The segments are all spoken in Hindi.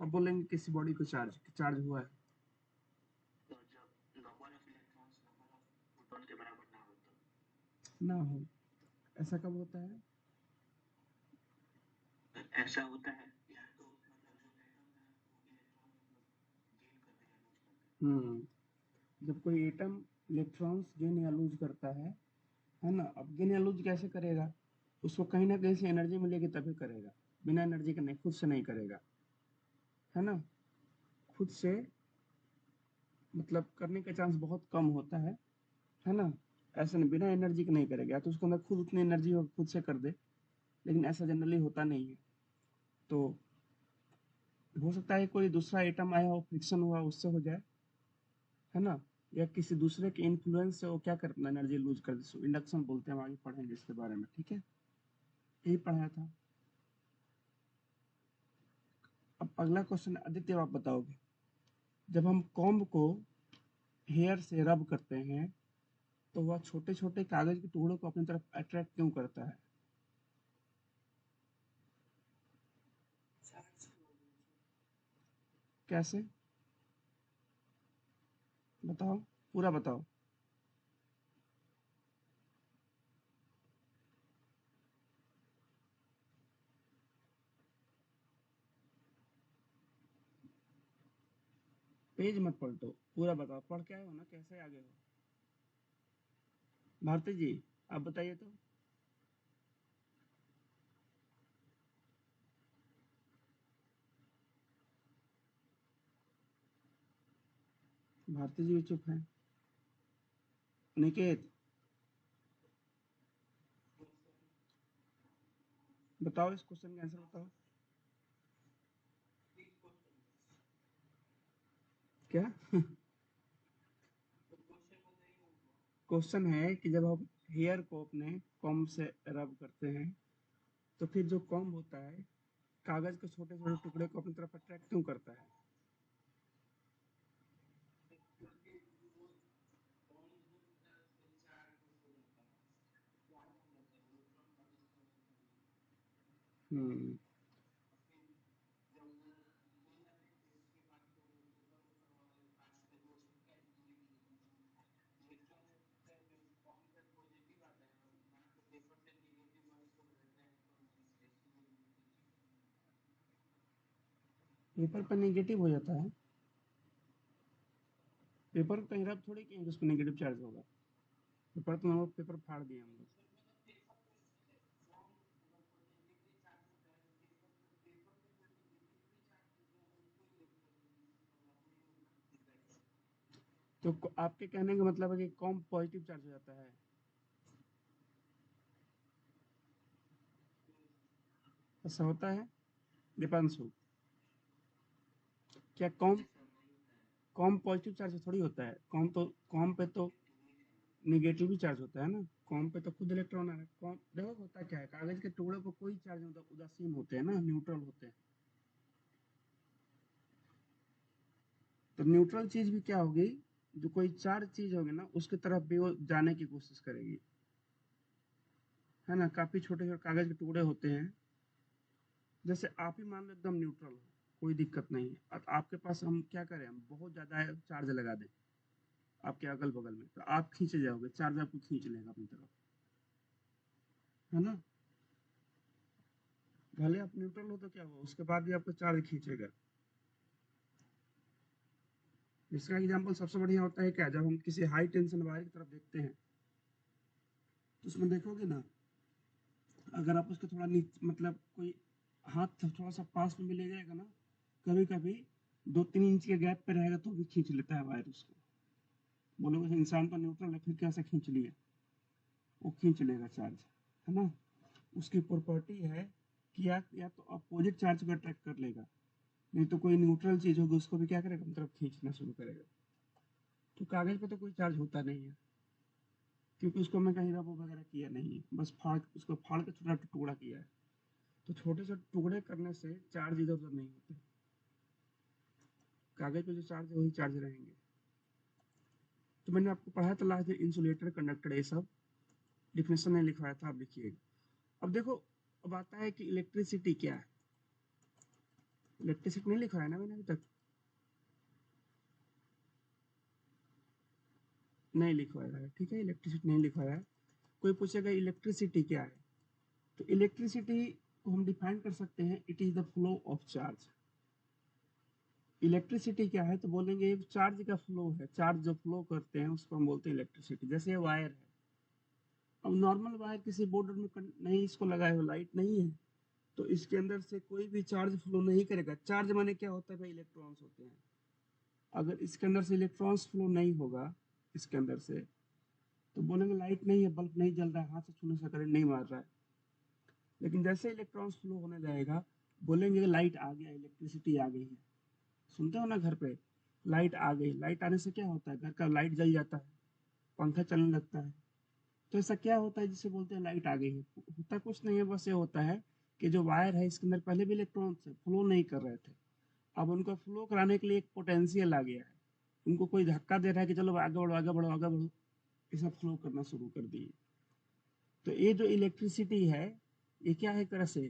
अब बोलेंगे किसी बॉडी को चार्ज चार्ज हुआ है, तो जब number of electrons number of proton के बराबर ना हो तो ना हो। ऐसा कब होता है? ऐसा होता है या तो मतलब जो एटम है वो इलेक्ट्रॉन मतलब गेन करते हैं लूज करते जब कोई एटम इलेक्ट्रॉन्स गेन या लूज करता है ना। अब गेन या लूज कैसे करेगा? उसको कहीं ना कहीं से एनर्जी मिलेगी तभी करेगा, बिना एनर्जी के नहीं, खुद से नहीं करेगा, है ना। खुद से मतलब करने का चांस बहुत कम होता है ना। ऐसा नहीं, बिना एनर्जी के नहीं करेगा, या तो उसके अंदर खुद उतनी एनर्जी हो खुद से कर दे, लेकिन ऐसा जनरली होता नहीं है। तो हो सकता है कोई दूसरा एटम आया हो, फ्रिक्शन हुआ, उससे हो जाए, है ना। या किसी दूसरे के इन्फ्लुएंस से वो क्या करना, एनर्जी लूज कर दे, इंडक्शन बोलते हैं, हम आगे पढ़ेंगे इसके बारे में, ठीक है। यही पढ़ाया था। अब अगला क्वेश्चन आदित्य आप बताओगे, जब हम कॉम्ब को हेयर से रब करते हैं तो वह छोटे छोटे कागज के टुकड़ों को अपनी तरफ अट्रैक्ट क्यों करता है? कैसे? बताओ, पूरा बताओ। पेज मत पलटो, पूरा बताओ, पढ़ के आए हो ना, कैसे आगे हो? भारती जी, आप बताइए तो। भारती जी भी चुप है। निकेत, बताओ इस क्वेश्चन का आंसर बताओ। क्या? क्वेश्चन है कि जब हम हेयर को अपने कॉम्ब से रब करते हैं तो फिर जो कॉम्ब होता है कागज के छोटे छोटे टुकड़े को अपनी तरफ अट्रैक्ट क्यों करता है? हम्म। पेपर पर नेगेटिव हो जाता है। पेपर को कहीं रब थोड़ी किए उस पर नेगेटिव चार्ज होगा। पेपर तो हम लोग पेपर फाड़ दिए हम लोग। तो आपके कहने का मतलब है कि कॉम पॉजिटिव चार्ज हो जाता है? ऐसा होता है दीपांशु? क्या कॉम ऐसा नहीं होता है कॉम पॉजिटिव चार्ज थोड़ी होता है? कॉम पे तो नेगेटिव ही है निगेटिव ही चार्ज होता है ना। कॉम पे तो खुद इलेक्ट्रॉन आ रहा है। कॉम देखो होता क्या है, कागज के टुकड़े को कोई चार्ज नहीं होता, उदासीन होते हैं ना, न्यूट्रल होते हैं। तो न्यूट्रल चीज भी क्या होगी, जो कोई चार्ज चीज होगी ना उसकी तरफ भी वो जाने की कोशिश करेगी, है ना। काफी छोटे छोटे कागज के टुकड़े होते हैं। जैसे आप ही मान लो एकदम न्यूट्रल हो, कोई दिक्कत नहीं है, और आपके पास हम क्या करें, हम बहुत ज्यादा चार्ज लगा दें आपके अगल बगल में, तो आप खींचे जाओगे, चार्ज आपको खींच लेगा अपनी तरफ, है ना। भले आप न्यूट्रल हो तो क्या हुआ, उसके बाद भी आपको चार्ज खींचेगा। इसका एग्जाम्पल सबसे बढ़िया होता है क्या, जब हम किसी हाई टेंशन वायर की तरफ देखते हैं तो उसमें देखोगे ना, अगर आप उसके थोड़ा नीचे मतलब कोई हाथ थोड़ा सा पास में भी ले जाएगा ना, कभी कभी 2-3 इंच के गैप पे रहेगा तो भी खींच लेता है वायर उसको। बोलोगे इंसान तो न्यूट्रल है फिर कैसे खींच लिया? वो खींच लेगा चार्ज, है ना। उसकी प्रॉपर्टी है कि या तो अपोजिट चार्ज को अट्रैक्ट कर लेगा, नहीं तो कोई न्यूट्रल चीज होगी उसको भी क्या करेगा, मतलब खींचना शुरू करेगा। तो कागज पे तो कोई चार्ज होता नहीं है, क्योंकि उसको मैं कहीं रब वगैरह किया नहीं है, बस उसको फाड़ के छोटा टुकड़ा किया है। तो छोटे छोटे टुकड़े करने से चार्ज इधर उधर नहीं होते। कागज पे जो चार्ज है वही चार्ज रहेंगे। तो मैंने आपको पढ़ाया था लास्ट इंसुलेटर, कंडक्टर, ये सब डिफिनेशन में लिखवाया था, आप लिखिएगा। अब देखो, अब आता है कि इलेक्ट्रिसिटी क्या है। इलेक्ट्रिसिटी नहीं लिखा है ना मैंने अभी तक, नहीं लिखवाया है, ठीक है, इलेक्ट्रिसिटी नहीं लिखवाया है। कोई पूछेगा इलेक्ट्रिसिटी क्या है, तो इलेक्ट्रिसिटी को हम डिफाइन कर सकते हैं, it is the flow of charge. Electricity क्या है तो बोलेंगे चार्ज का फ्लो है, चार्ज जो फ्लो करते हैं उसको हम बोलते हैं इलेक्ट्रिसिटी। जैसे वायर है, अब नॉर्मल वायर किसी बोर्ड में नहीं इसको लगाए हो, लाइट नहीं है, तो इसके अंदर से कोई भी चार्ज फ्लो नहीं करेगा। चार्ज माने क्या होता है भाई, इलेक्ट्रॉन्स होते हैं। अगर इसके अंदर से इलेक्ट्रॉन्स फ्लो नहीं होगा इसके अंदर से, तो बोलेंगे लाइट नहीं है, बल्ब नहीं जल रहा है, हाथ से छूने से करंट नहीं मार रहा है। लेकिन जैसे इलेक्ट्रॉन्स फ्लो होने लगेगा, बोलेंगे लाइट आ गया, इलेक्ट्रिसिटी आ गई है। सुनते हो ना घर पे, लाइट आ गई, लाइट आने से क्या होता है, घर का लाइट जल जाता है, पंखा चलने लगता है। तो ऐसा क्या होता है जिसे बोलते हैं लाइट आ गई है? होता कुछ नहीं है, बस ये होता है कि जो वायर है इसके अंदर पहले भी इलेक्ट्रॉन्स फ्लो नहीं कर रहे थे, अब उनको फ्लो कराने के लिए एक पोटेंशियल आ गया है, उनको कोई धक्का दे रहा है कि चलो आगे बढ़ो आगे बढ़ो आगे बढ़ो, ये सब फ्लो करना शुरू कर दिए। तो ये जो इलेक्ट्रिसिटी है, ये क्या है, एक तरह से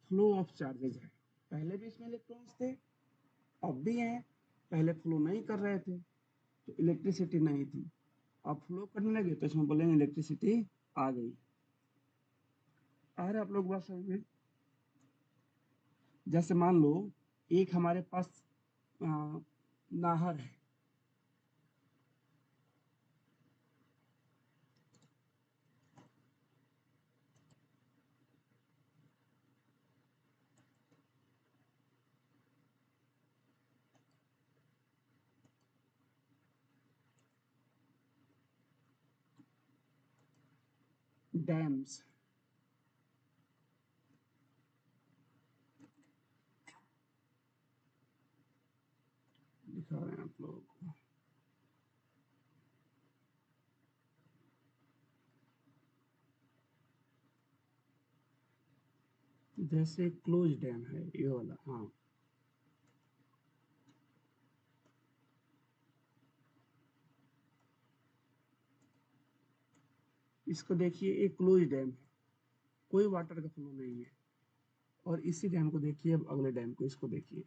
फ्लो ऑफ चार्जेज है। पहले भी इसमें इलेक्ट्रॉन्स थे, अब भी हैं। पहले फ्लो नहीं कर रहे थे तो इलेक्ट्रिसिटी नहीं थी, अब फ्लो करने लगे तो इसमें बोलेंगे इलेक्ट्रिसिटी आ गई। आ रहा है आप लोग बात समझ में? जैसे मान लो एक हमारे पास नाहर है, डैम्स दिखा रहे हैं आप लोगों को। जैसे क्लोज डैम है ये वाला, हाँ, इसको देखिए, एक क्लोज डैम है, कोई वाटर का फ्लो नहीं है। और इसी डैम को देखिए, अब अगले डैम को, इसको देखिए,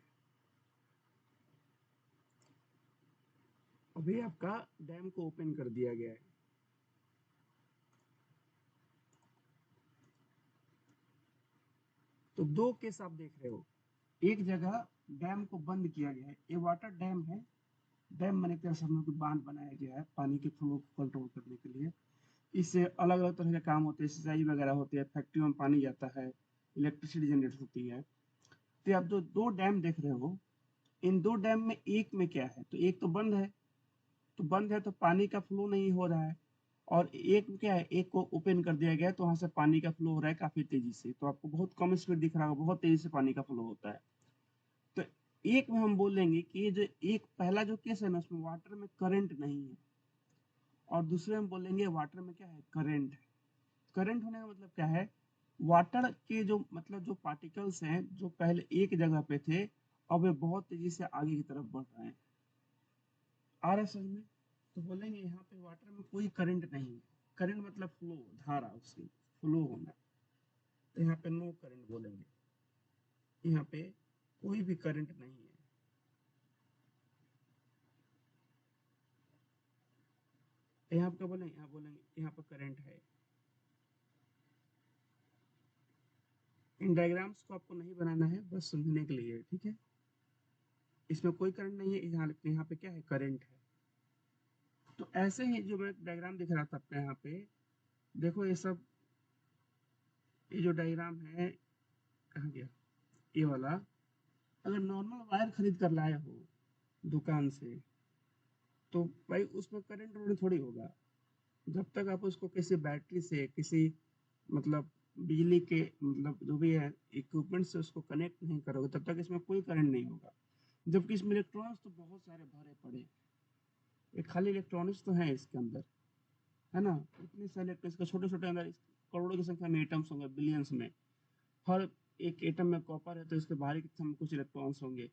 अभी आपका डैम को ओपन कर दिया गया है। तो दो केस आप देख रहे हो, एक जगह डैम को बंद किया गया है, ये वाटर डैम है। डैम मैंने क्या समझ कोई बांध बनाया गया है पानी के फ्लो को कंट्रोल करने के लिए। इससे अलग अलग तरह के काम होते हैं, सिंचाई वगैरह होती है, फैक्ट्रियों में पानी जाता है, इलेक्ट्रिसिटी जनरेट होती है। तो आप जो दो डैम देख रहे हो, इन दो डैम में एक में क्या है, तो एक तो बंद है, तो बंद है तो पानी का फ्लो नहीं हो रहा है। और एक में क्या है, एक को ओपन कर दिया गया है, तो वहां से पानी का फ्लो हो रहा है काफी तेजी से, तो आपको बहुत कम स्पीड दिख रहा होगा, बहुत तेजी से पानी का फ्लो होता है। तो एक में हम बोलेंगे कि ये जो एक पहला जो केस है ना, उसमें वाटर में करंट नहीं है, और दूसरे में बोलेंगे वाटर में क्या है, करंट है। करंट होने का मतलब क्या है, वाटर के जो मतलब जो पार्टिकल्स हैं जो पहले एक जगह पे थे, अब वे बहुत तेजी से आगे की तरफ बढ़ रहे हैं। आ रहा है समझ में? तो बोलेंगे यहाँ पे वाटर में कोई करंट नहीं है। करंट मतलब फ्लो, धारा, उसकी फ्लो होना। तो यहाँ पे नो करंट बोलेंगे, यहाँ पे कोई भी करंट नहीं है। यहाँ पे बोलेंगे, यहाँ बोलेंगे यहाँ पे करंट है। इन डायग्राम्स को आपको नहीं बनाना है, बस समझने के लिए, ठीक है। इसमें कोई करंट नहीं है, यहाँ पे क्या है, करंट है। तो ऐसे ही जो मैं डायग्राम दिख रहा था आपको यहाँ पे, देखो ये सब, ये जो डायग्राम है, कहाँ गया ये वाला, अगर नॉर्मल वायर खरीद कर लाए हो दुकान से, तो भाई उसमें करंट रोड थोड़ी होगा। जब तक आप उसको किसी बैटरी से, किसी मतलब बिजली के मतलब जो भी है इक्विपमेंट से उसको कनेक्ट नहीं करोगे, तब तक इसमें कोई करंट नहीं होगा। जबकि इसमें इलेक्ट्रॉन्स तो बहुत सारे भरे पड़े हैं। ये खाली इलेक्ट्रॉनिक्स तो है इसके अंदर, है ना, इतने सारे इलेक्ट्रॉनिक्स के छोटे छोटे अंदर करोड़ों की संख्या में एटम्स होंगे, बिलियंस में। हर एक एटम में कॉपर है तो इसके बाहरी कक्षा में कुछ इलेक्ट्रॉन्स होंगे,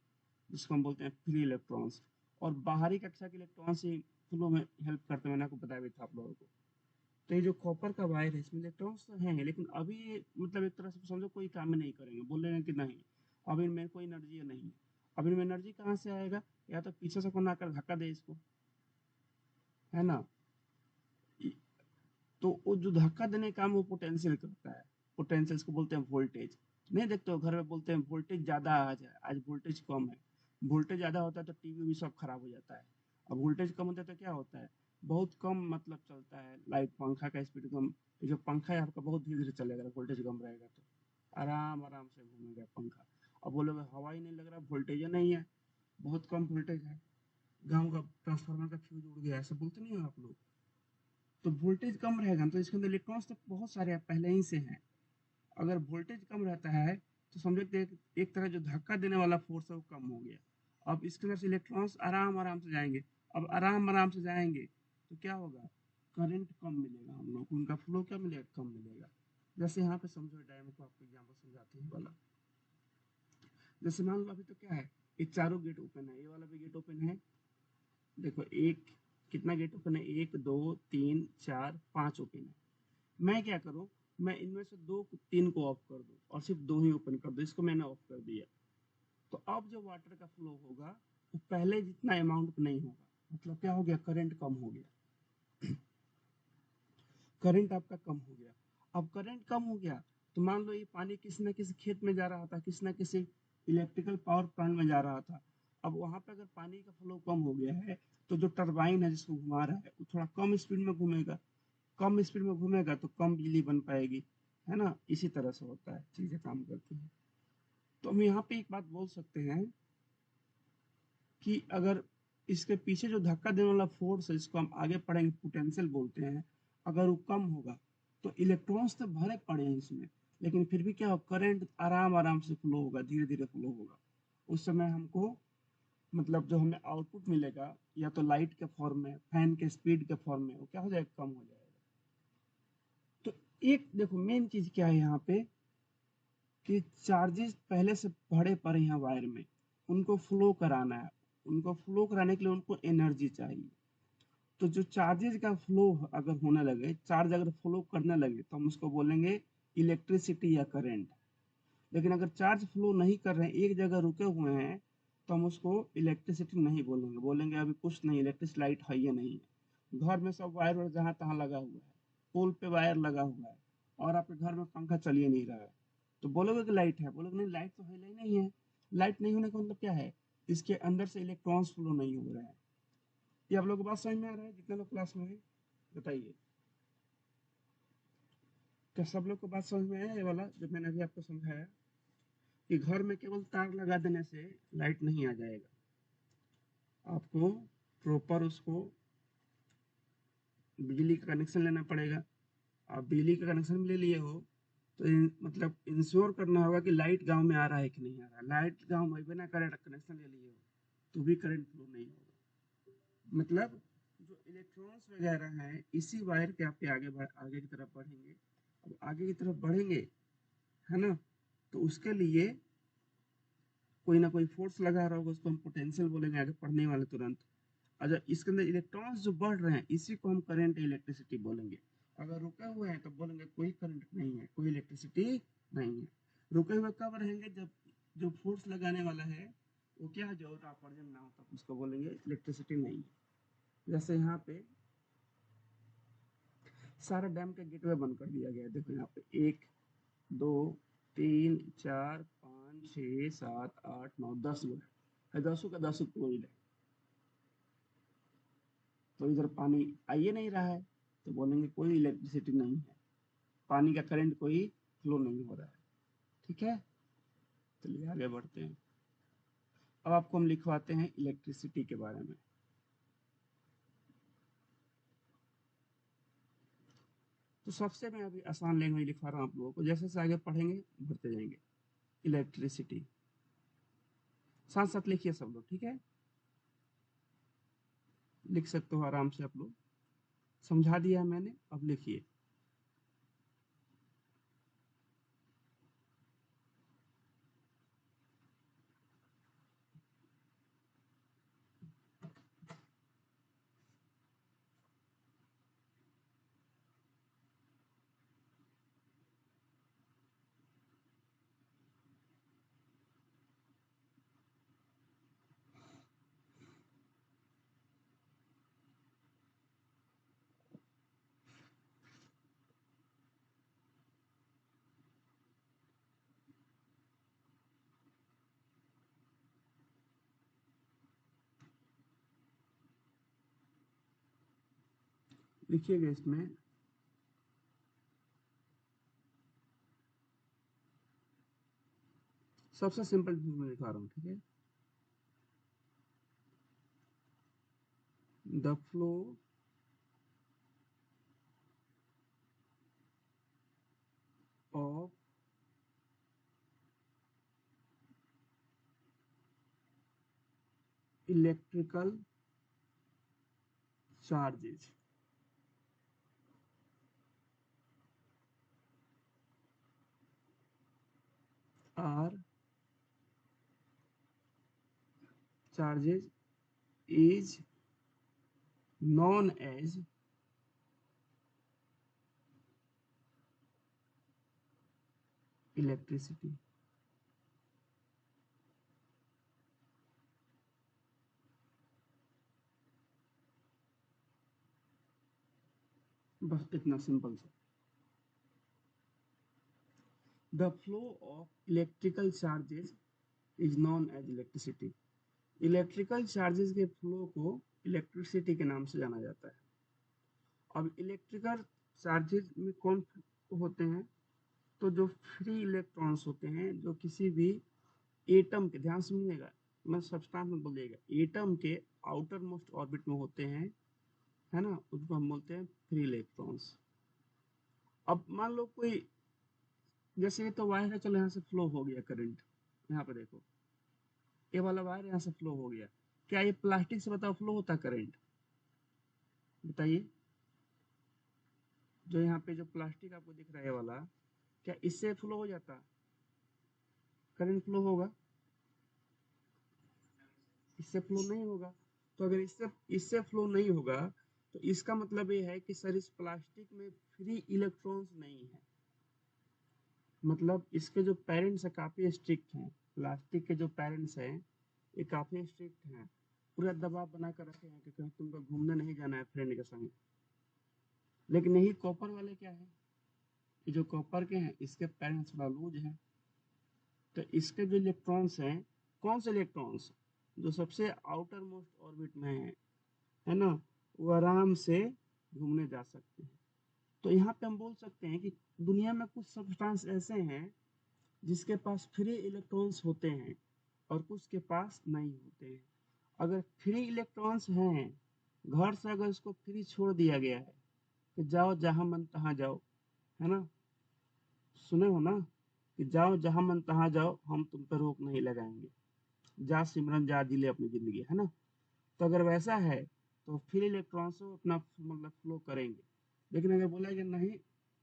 जिसको हम बोलते हैं फ्री इलेक्ट्रॉन्स। और बाहरी कक्षा के इलेक्ट्रॉन्स ही फ्लो में हेल्प करते हैं, मैंने आपको बताया भी था आप लोगों को। तो ये जो कॉपर का वायर है, इसमें इलेक्ट्रॉन्स तो हैं, लेकिन अभी ये मतलब एक तरह से समझो कोई काम में नहीं करेंगे, बोल रहे हैं कि नहीं, अब इनमें कोई एनर्जी नहीं है। अब इनमें एनर्जी कहाँ से आएगा? या तो पीछे से कौन आकर धक्का दे इसको, है ना। तो वो जो धक्का देने का काम वो पोटेंशियल करता है। पोटेंशियल इसको बोलते हैं वोल्टेज। नहीं देखते हो घर में बोलते हैं वोल्टेज ज्यादा आज वोल्टेज कम है। वोल्टेज ज्यादा होता है तो टीवी भी सब खराब हो जाता है। अब वोल्टेज कम होता है तो क्या होता है, बहुत कम मतलब चलता है लाइट, पंखा का स्पीड कम। ये जो पंखा है आपका बहुत धीरे धीरे चलेगा, वोल्टेज कम रहेगा तो आराम आराम से घूमेगा पंखा। अब बोलोगे हवा ही नहीं लग रहा, वोल्टेज नहीं है, बहुत कम वोल्टेज है, गाँव का ट्रांसफार्मर का फ्यूज उड़ गया, ऐसा बोलते नहीं हो आप लोग। तो वोल्टेज कम रहेगा तो इसके अंदर इलेक्ट्रॉन्स तो बहुत सारे पहले ही से हैं। अगर वोल्टेज कम रहता है तो समझो कि एक तरह जो धक्का देने वाला फोर्स है वो कम हो गया। अब इसके अंदर से इलेक्ट्रॉन्स आराम आराम से जाएंगे। अब आराम आराम से जाएंगे तो क्या होगा, करंट कम मिलेगा, हम लोग को उनका फ्लो क्या मिलेगा, कम मिलेगा। जैसे यहाँ पे समझो डैम को आपको एग्जाम्पल समझाते हैं वाला। जैसे मान लो अभी तो क्या है, ये चारों गेट ओपन है, ये वाला भी गेट ओपन है। देखो एक, कितना गेट ओपन है, 1 2 3 4 5 ओपन है। मैं क्या करूँ, मैं इनमें से 2 3 को ऑफ कर दूँ और सिर्फ 2 ही ओपन कर दूँ, इसको मैंने ऑफ कर दिया। तो अब जो वाटर का फ्लो होगा वो पहले जितना अमाउंट नहीं होगा। मतलब क्या हो गया, करंट कम हो गया, करंट आपका कम हो गया। अब करंट कम हो गया तो मान लो ये पानी किसी न किसी खेत में जा रहा था, किसी न किसी इलेक्ट्रिकल पावर प्लांट में जा रहा था। अब वहां पे अगर पानी का फ्लो कम हो गया है तो जो टरबाइन है जिसको घुमा रहा है वो थोड़ा कम स्पीड में घूमेगा। कम स्पीड में घूमेगा तो कम बिजली बन पाएगी, है ना। इसी तरह से होता है, चीजें काम करती हैं। तो हम यहाँ पे एक बात बोल सकते हैं कि अगर इसके पीछे जो धक्का देने वाला फोर्स है, इसको हम आगे पढ़ेंगे, पोटेंशियल बोलते हैं। अगर वो कम होगा तो इलेक्ट्रॉन्स तो भरे पड़े हैं इसमें, लेकिन फिर भी क्या हो, करंट आराम आराम से फ्लो होगा, धीरे धीरे फ्लो होगा। उस समय हमको मतलब जो हमें आउटपुट मिलेगा या तो लाइट के फॉर्म में, फैन के स्पीड के फॉर्म में, वो क्या हो जाएगा, कम हो जाएगा। तो एक देखो मेन चीज क्या है यहाँ पे, कि चार्जेस पहले से भरे पड़े हैं वायर में, उनको फ्लो कराना है। उनको फ्लो कराने के लिए उनको एनर्जी चाहिए। तो जो चार्जेस का फ्लो अगर होने लगे, चार्ज अगर फ्लो करने लगे तो हम उसको बोलेंगे इलेक्ट्रिसिटी या करंट। लेकिन अगर चार्ज फ्लो नहीं कर रहे हैं, एक जगह रुके हुए हैं, तो हम उसको इलेक्ट्रिसिटी नहीं बोलेंगे, बोलेंगे अभी कुछ नहीं, इलेक्ट्रिक लाइट है या नहीं है। घर में सब वायर वायर जहाँ तहाँ लगा हुआ है, पोल पे वायर लगा हुआ है, और आपके घर में पंखा चल ही नहीं रहा है, तो बोलोगे कि लाइट है, बोलोगे नहीं लाइट तो है ही नहीं है। लाइट नहीं होने का मतलब क्या है, इसके अंदर से इलेक्ट्रॉन्स फ्लो नहीं हो रहे हैं। ये आप लोग को बात समझ में आ रहा है, जितने लोग क्लास में है बताइए, क्या सब लोग को बात समझ में आया ये वाला जो मैंने अभी आपको समझाया, कि घर में केवल तार लगा देने से लाइट नहीं आ जाएगा, आपको प्रॉपर उसको बिजली का कनेक्शन लेना पड़ेगा। आप बिजली का कनेक्शन ले लिए हो तो मतलब इंश्योर करना होगा कि लाइट गांव में आ रहा है कि नहीं आ रहा है। लाइट गांव में बिना करंट कनेक्शन ले लिए हो तो भी करंट फ्लो नहीं होगा। मतलब जो इलेक्ट्रॉन्स वगैरह हैं इसी वायर के आपके आगे की तरफ बढ़ेंगे। अब आगे की तरफ बढ़ेंगे, है ना, तो उसके लिए कोई ना कोई फोर्स लगा रहा होगा, उसको हम पोटेंशियल बोलेंगे आगे पढ़ने वाले तुरंत। अगर इसके अंदर इलेक्ट्रॉन्स जो बढ़ रहे हैं इसी को हम करंट इलेक्ट्रिसिटी बोलेंगे। अगर रुके हुए हैं तो बोलेंगे कोई करंट नहीं है, कोई इलेक्ट्रिसिटी नहीं है। रुके हुए कब रहेंगे, जब जो फोर्स लगाने वाला है वो क्या है, जो अपर्जन ना हो तब उसको बोलेंगे इलेक्ट्रिसिटी नहीं है। जैसे यहाँ पे सारा डैम का गेटवे बंद कर दिया गया है, देखो यहाँ पे 1 2 3 4 5 6 7 8 9 10 गो है, 10 का 10 कोई है। तो इधर पानी आ ही नहीं रहा है तो बोलेंगे कोई इलेक्ट्रिसिटी नहीं है, पानी का करंट कोई फ्लो नहीं हो रहा है। ठीक है, चलिए आगे बढ़ते हैं। अब आपको हम लिखवाते हैं इलेक्ट्रिसिटी के बारे में। तो सबसे मैं अभी आसान लैंग्वेज लिखवा रहा हूँ आप लोगों को, जैसे जैसे आगे पढ़ेंगे बढ़ते जाएंगे। इलेक्ट्रिसिटी साथ साथ लिखिए सब लोग, ठीक है, लिख सकते हो आराम से आप लोग, समझा दिया मैंने, अब लिखिए। लिखिएगा इसमें सबसे सिंपल चीज मैं दिखा रहा हूँ, ठीक है। The flow of electrical charges are charges is known as electricity। बस इतना सिंपल सा। The flow of electrical charges is known as electricity. Electrical charges के फ्लो को इलेक्ट्रिसिटी के नाम से जाना जाता है। अब इलेक्ट्रिकल चार्जेस में कौन होते हैं, तो जो फ्री इलेक्ट्रॉन्स होते हैं, जो किसी भी एटम के, ध्यान सुनिएगा, मैं सब्सटेंस में बोलिएगा, एटम के आउटर मोस्ट ऑर्बिट में होते हैं, है ना, उसको हम बोलते हैं फ्री इलेक्ट्रॉन्स। अब मान लो कोई, जैसे ये तो वायर है, चलो यहाँ से फ्लो हो गया करंट, यहाँ पे देखो ये वाला वायर यहाँ से फ्लो हो गया, क्या ये प्लास्टिक से बताओ फ्लो होता करंट? बताइए। जो यहाँ पे जो प्लास्टिक आपको दिख रहा है ये वाला, क्या इससे फ्लो हो जाता? करंट फ्लो होगा? इससे फ्लो नहीं होगा। तो अगर इससे इससे फ्लो नहीं होगा, तो इसका मतलब ये है कि सर इस प्लास्टिक में फ्री इलेक्ट्रॉन्स नहीं है। मतलब इसके जो पेरेंट्स है काफी स्ट्रिक्ट हैं, प्लास्टिक के जो पेरेंट्स हैं ये काफी स्ट्रिक्ट हैं, पूरा दबाव बना कर रखे हैं कि कहीं तुमको घूमने नहीं जाना है फ्रेंड के संग। लेकिन यही कॉपर वाले क्या है, ये जो कॉपर के हैं इसके पेरेंट्स थोड़ा लूज हैं, तो इसके जो इलेक्ट्रॉन्स हैं, कौन से इलेक्ट्रॉन्स, जो सबसे आउटर मोस्ट ऑर्बिट में है ना, वो आराम से घूमने जा सकते हैं। तो यहाँ पे हम बोल सकते हैं कि दुनिया में कुछ सब्सटेंस ऐसे हैं जिसके पास फ्री इलेक्ट्रॉन्स होते हैं और कुछ के पास नहीं होते हैं। अगर फ्री इलेक्ट्रॉन्स हैं, घर से अगर इसको फ्री छोड़ दिया गया है कि जाओ जहां मन तहां जाओ, है ना, सुने हो ना, कि जाओ जहां मन तहां जाओ, हम तुम पे रोक नहीं लगाएंगे, जा सिमरन जा जी ले अपनी जिंदगी, है ना। तो अगर वैसा है तो फ्री इलेक्ट्रॉन्स अपना मतलब फ्लो करेंगे। लेकिन अगर बोला कि नहीं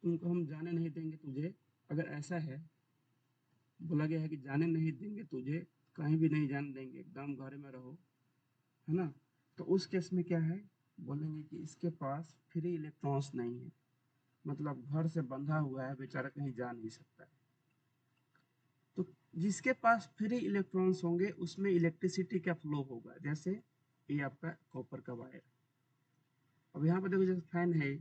तुमको हम जाने नहीं देंगे तुझे, अगर ऐसा है, बोला गया है कि जाने नहीं देंगे तुझे, कहीं भी नहीं जाने देंगे, एकदम घर में रहो, है ना, तो उस केस में क्या है, बोलेंगे कि इसके पास फ्री इलेक्ट्रॉन्स नहीं है, मतलब घर से बंधा हुआ है बेचारा, कहीं जा नहीं सकता है। तो जिसके पास फ्री इलेक्ट्रॉन्स होंगे उसमें इलेक्ट्रिसिटी का फ्लो होगा। जैसे ये आपका कॉपर का वायर, अब यहाँ पर देखो जैसे फैन है,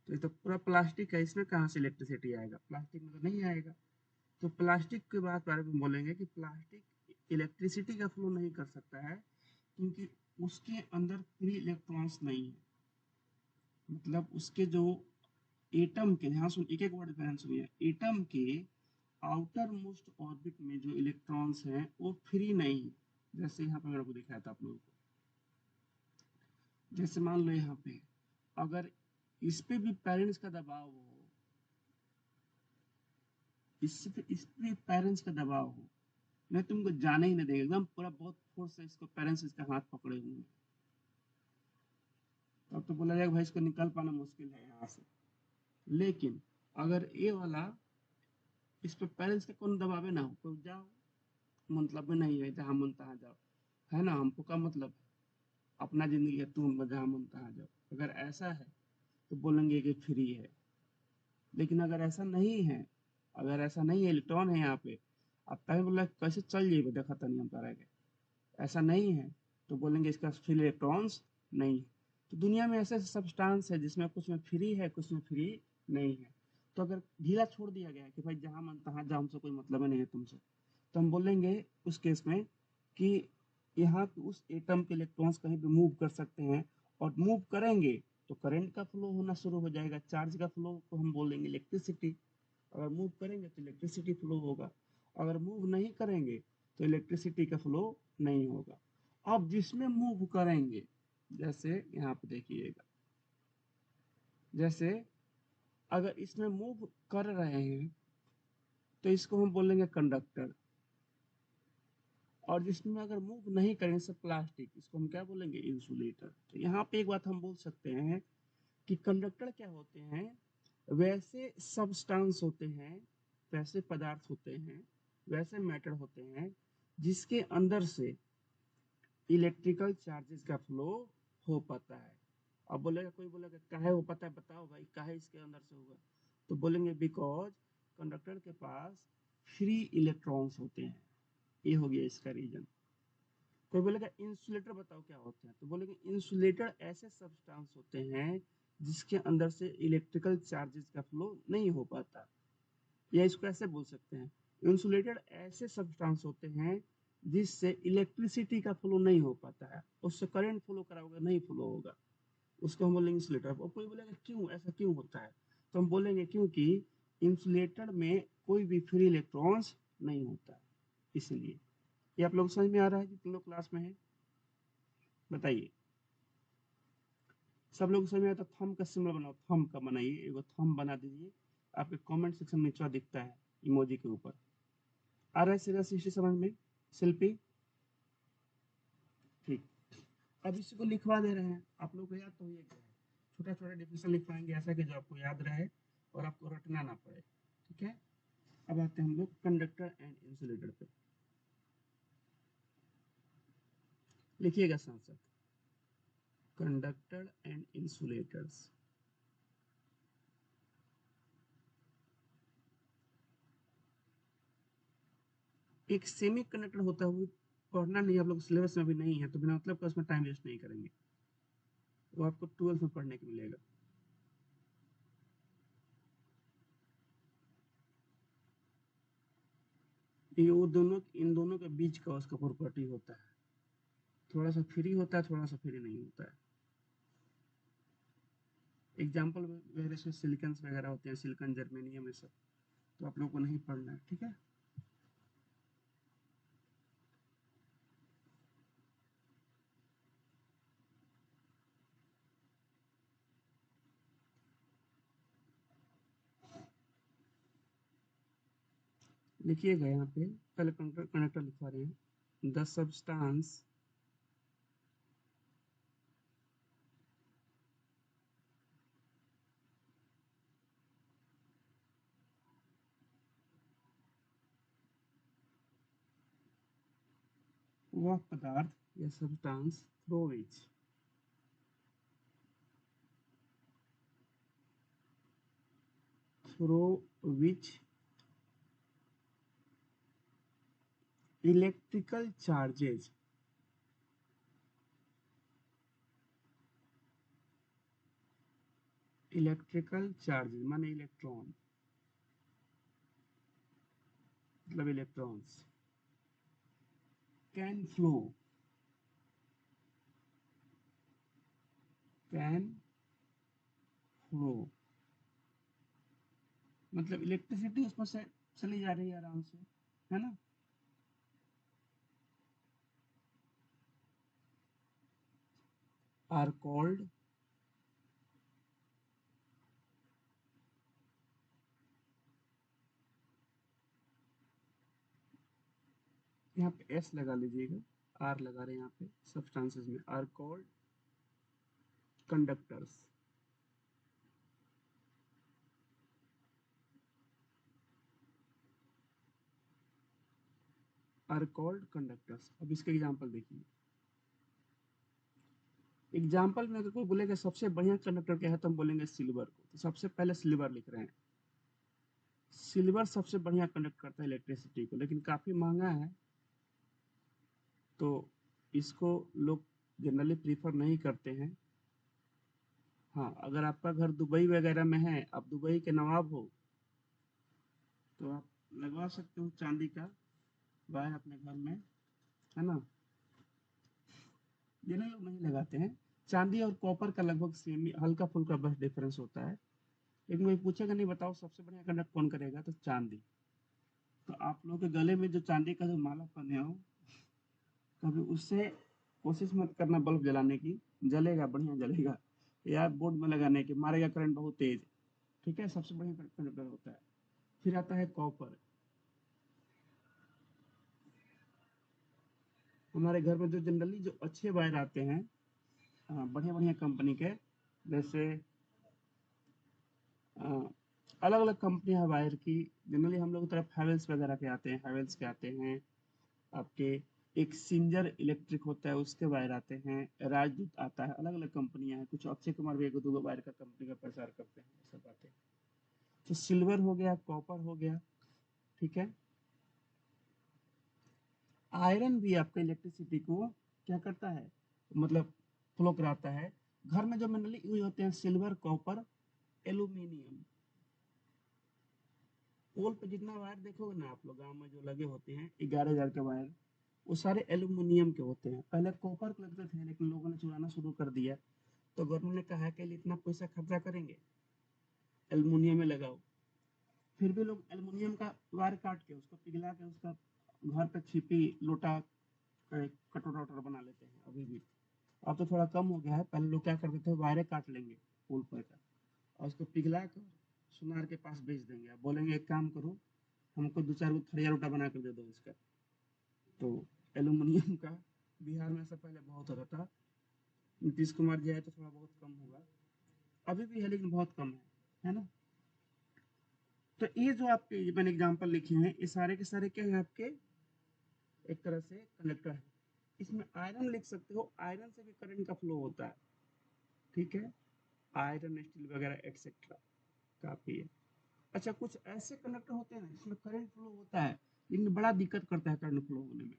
तो ये तो पूरा प्लास्टिक है, इसमें कहाँ से इलेक्ट्रिसिटी आएगा, प्लास्टिक में तो नहीं आएगा। तो प्लास्टिक के बारे में बोलेंगे कि प्लास्टिक इलेक्ट्रिसिटी का फ्लो नहीं कर सकता है, क्योंकि उसके अंदर फ्री इलेक्ट्रॉन्स नहीं है। मतलब उसके जो एटम के, ध्यान सुन, एक एक वर्ड ध्यान सुनिए, एटम के आउटर मोस्ट ऑर्बिट में जो इलेक्ट्रॉन्स हैं वो फ्री नहीं है। जैसे यहाँ पे मेरे को दिखाया था आप लोगों को, जैसे मान लो यहाँ पे अगर इस पे भी पेरेंट्स का दबाव हो, इस पे पेरेंट्स का दबाव हो, मैं तुमको जाने ही नहीं देगा, एकदम पूरा बहुत फोर्स से इसको पेरेंट्स इसका हाथ पकड़े हुए हैं, तब तो बोला जाएगा भाई इसको निकल पाना मुश्किल है यहाँ से। लेकिन अगर ये वाला, इस पे पेरेंट्स का कौन दबावे ना हो, तो जाओ, मतलब में नहीं है, जहाँ मन तहाँ जाओ, है ना, हमको क्या मतलब है, अपना जिंदगी है, तुम जहाँ मन तहाँ जाओ। अगर ऐसा है तो बोलेंगे कि फ्री है। लेकिन अगर ऐसा नहीं है, अगर ऐसा नहीं है, इलेक्ट्रॉन है यहाँ पे, अब तभी बोला कैसे चल जाइए, देखा था नहीं हम तरह के, ऐसा नहीं है, तो बोलेंगे इसका फ्री इलेक्ट्रॉन्स नहीं है। तो दुनिया में ऐसे सब्सटेंस है जिसमें कुछ में फ्री है, कुछ में फ्री नहीं है। तो अगर ढीला छोड़ दिया गया है कि भाई जहां मन तहां जाओ, हमसे कोई मतलब नहीं है तुमसे, तो हम बोलेंगे उस केस में कि यहाँ पे उस एटम के इलेक्ट्रॉन्स कहीं भी मूव कर सकते हैं, और मूव करेंगे तो करंट का फ्लो होना शुरू हो जाएगा। चार्ज का फ्लो को हम बोल देंगे इलेक्ट्रिसिटी। अगर मूव करेंगे तो इलेक्ट्रिसिटी फ्लो होगा, अगर मूव नहीं करेंगे तो इलेक्ट्रिसिटी का फ्लो नहीं होगा। अब जिसमें मूव करेंगे, जैसे यहाँ पे देखिएगा, जैसे अगर इसमें मूव कर रहे हैं तो इसको हम बोलेंगे कंडक्टर, और जिसमें अगर मूव नहीं करेंगे सब प्लास्टिक, इसको हम क्या बोलेंगे, इंसुलेटर। तो यहाँ पे एक बात हम बोल सकते हैं कि कंडक्टर क्या होते हैं, वैसे सब्सटेंस होते हैं, वैसे पदार्थ होते हैं, वैसे मैटर होते हैं जिसके अंदर से इलेक्ट्रिकल चार्जेस का फ्लो हो पाता है। अब बोलेगा, कोई बोलेगा काहे हो पाता है, बताओ भाई काहे इसके अंदर से होगा, तो बोलेंगे बिकॉज कंडक्टर के पास फ्री इलेक्ट्रॉन्स होते हैं, ये हो गया इसका रीजन। कोई बोलेगा इंसुलेटर बताओ क्या होते हैं, तो बोलेंगे इंसुलेटर ऐसे सब्सटेंस होते हैं जिसके अंदर से इलेक्ट्रिकल चार्जेस का फ्लो नहीं हो पाता, या इसको ऐसे बोल सकते हैं, इंसुलेटेड ऐसे सब्सटेंस होते हैं जिससे इलेक्ट्रिसिटी का फ्लो नहीं हो पाता है, उससे करंट फ्लो कराओगे नहीं फ्लो होगा, उसको हम बोलेंगे इंसुलेटर। और कोई बोलेगा क्यों ऐसा क्यों होता है, तो हम बोलेंगे क्योंकि इंसुलेटर में कोई भी फ्री इलेक्ट्रॉन्स नहीं होता है, इसलिए। ये आप लोग समझ में आ रहा है जितने लोग क्लास में है, बताइए। सब लोग समझ में आया तो थंब का सिंबल बनाओ, थंब का बनाइए, एगो थंब बना दीजिए, आपके कमेंट सेक्शन में नीचे दिखता है इमोजी के ऊपर। आ रहा है सीधा सृष्टि समझ में, शिल्पी? ठीक। अब इसी को लिखवा दे रहे हैं, आप लोग को याद तो ये क्या है, छोटा छोटा डिफिनेशन लिखवाएंगे ऐसा कि जो आपको याद रहे और आपको रटना ना पड़े, ठीक है। अब आते हैं हम लोग कंडक्टर एंड इंसुलेटर पे, लिखिएगा साथ साथ, कंडक्टर एंड इंसुलेटर्स। एक सेमी कंडक्टर होता है, वो पढ़ना नहीं, आप लोग सिलेबस में भी नहीं है, तो बिना मतलब का उसमें टाइम वेस्ट नहीं करेंगे, वो आपको 12th में पढ़ने को मिलेगा। ये वो दोनों, इन दोनों के बीच का उसका प्रॉपर्टी होता है, थोड़ा सा फ्री होता है, थोड़ा सा फ्री नहीं होता है। एग्जाम्पल वगैरह इसमें सिलिकन वगैरह होते हैं, सिलिकन, जर्मेनियम, ये सब तो आप लोग को नहीं पढ़ना है, ठीक है। लिखिएगा यहाँ पे, पहले कंडक्टर कंडक्टर लिखवा रहे हैं, द सब्सटेंस वह पदार्थ या substance through which electrical charges माने इलेक्ट्रॉन, मतलब इलेक्ट्रॉन्स कैन फ्लो, मतलब इलेक्ट्रिसिटी उसमें से चली जा रही है आराम से, है ना। आर कॉल्ड यहाँ पे एस लगा लीजिएगा, आर लगा रहे हैं यहाँ पे, सब्सटेंसेस में are called conductors, are called conductors. अब इसके एग्जांपल देखिए, एग्जांपल में अगर कोई बोलेगा सबसे बढ़िया कंडक्टर क्या है, तो हम बोलेंगे सिल्वर को, तो सबसे पहले सिल्वर लिख रहे हैं। सिल्वर सबसे बढ़िया कंडक्ट करता है इलेक्ट्रिसिटी को, लेकिन काफी महंगा है, तो इसको लोग जनरली प्रीफर नहीं करते हैं। हाँ, अगर आपका घर दुबई वगैरह में है, आप दुबई के नवाब हो, तो आप लगवा सकते हो चांदी का वायर अपने घर में, है ना। ये नहीं, लोग नहीं लगाते हैं। चांदी और कॉपर का लगभग सेम ही, हल्का फुल्का बस डिफरेंस होता है। लेकिन कोई पूछेगा नहीं बताओ सबसे बढ़िया कंडक्ट कौन करेगा, तो चांदी। तो आप लोगों के गले में जो चांदी का जो माला पहने हो, कभी उससे कोशिश मत करना बल्ब जलाने की, जलेगा बढ़िया जलेगा, या बोर्ड में लगाने की, मारेगा करंट बहुत तेज। ठीक है, सबसे बढ़िया कंडक्टर होता है। फिर आता है कॉपर। हमारे घर में जो जनरली जो अच्छे वायर आते हैं, बढ़िया बढ़िया कंपनी के, जैसे अलग अलग कंपनी है वायर की। जनरली हम लोग तरफ हैवेल्स वगैरह के आते हैं, हैवेल्स के आते हैं आपके। एक सिंजर इलेक्ट्रिक होता है, उसके वायर आते हैं। राजदूत आता है, अलग अलग कंपनियां हैं, कुछ अक्षय कुमार भी एक दो वायर का कंपनी का प्रचार करते हैं, सब आते हैं। तो सिल्वर हो गया, कॉपर हो गया, ठीक है। आयरन भी आपका इलेक्ट्रिसिटी को क्या करता है, मतलब फ्लो कराता है। घर में जो मिनरली यूज होते हैं, सिल्वर, कॉपर, एल्यूमिनियम। पोल पे जितना वायर देखोगे ना आप लोग गाँव में जो लगे होते हैं 11,000 के वायर, वो सारे एल्यूमिनियम के होते हैं। पहले कॉपर के लगते थे, लेकिन लोगों ने चुराना शुरू कर दिया। तो गवर्नमेंट ने कहा कि इतना पैसा खर्चा करेंगे, एल्यूमिनियम में लगाओ। फिर भी लोग एल्यूमिनियम का वायर काट के उसको पिघला के उसका घर पे छिपी, लोटा, कटोरा वटोरा बना लेते हैं अभी भी। अब तो थोड़ा कम हो गया है, पहले लोग क्या करते थे, वायरें काट लेंगे पुल पर का, और उसको पिघला कर सुनार के पास बेच देंगे। अब बोलेंगे एक काम करो, हमको दो चार थरिया लोटा बना कर दे दो इसका। तो एल्यूमिनियम का बिहार में ऐसा पहले बहुत होता था। नीतीश कुमार जी आए तो थोड़ा बहुत कम होगा, अभी भी है लेकिन बहुत कम है ना। तो ये जो आपके ये मैंने एग्जांपल लिखे हैं, ये सारे के सारे क्या है आपके, एक तरह से कंडक्टर है। इसमें आयरन लिख सकते हो, आयरन से भी करंट का फ्लो होता है, ठीक है। आयरन, स्टील वगैरह एक्सेट्रा काफी है। अच्छा, कुछ ऐसे कंडक्टर होते हैं ना जिसमें करंट फ्लो होता है, लेकिन बड़ा दिक्कत करता है करंट फ्लो होने में।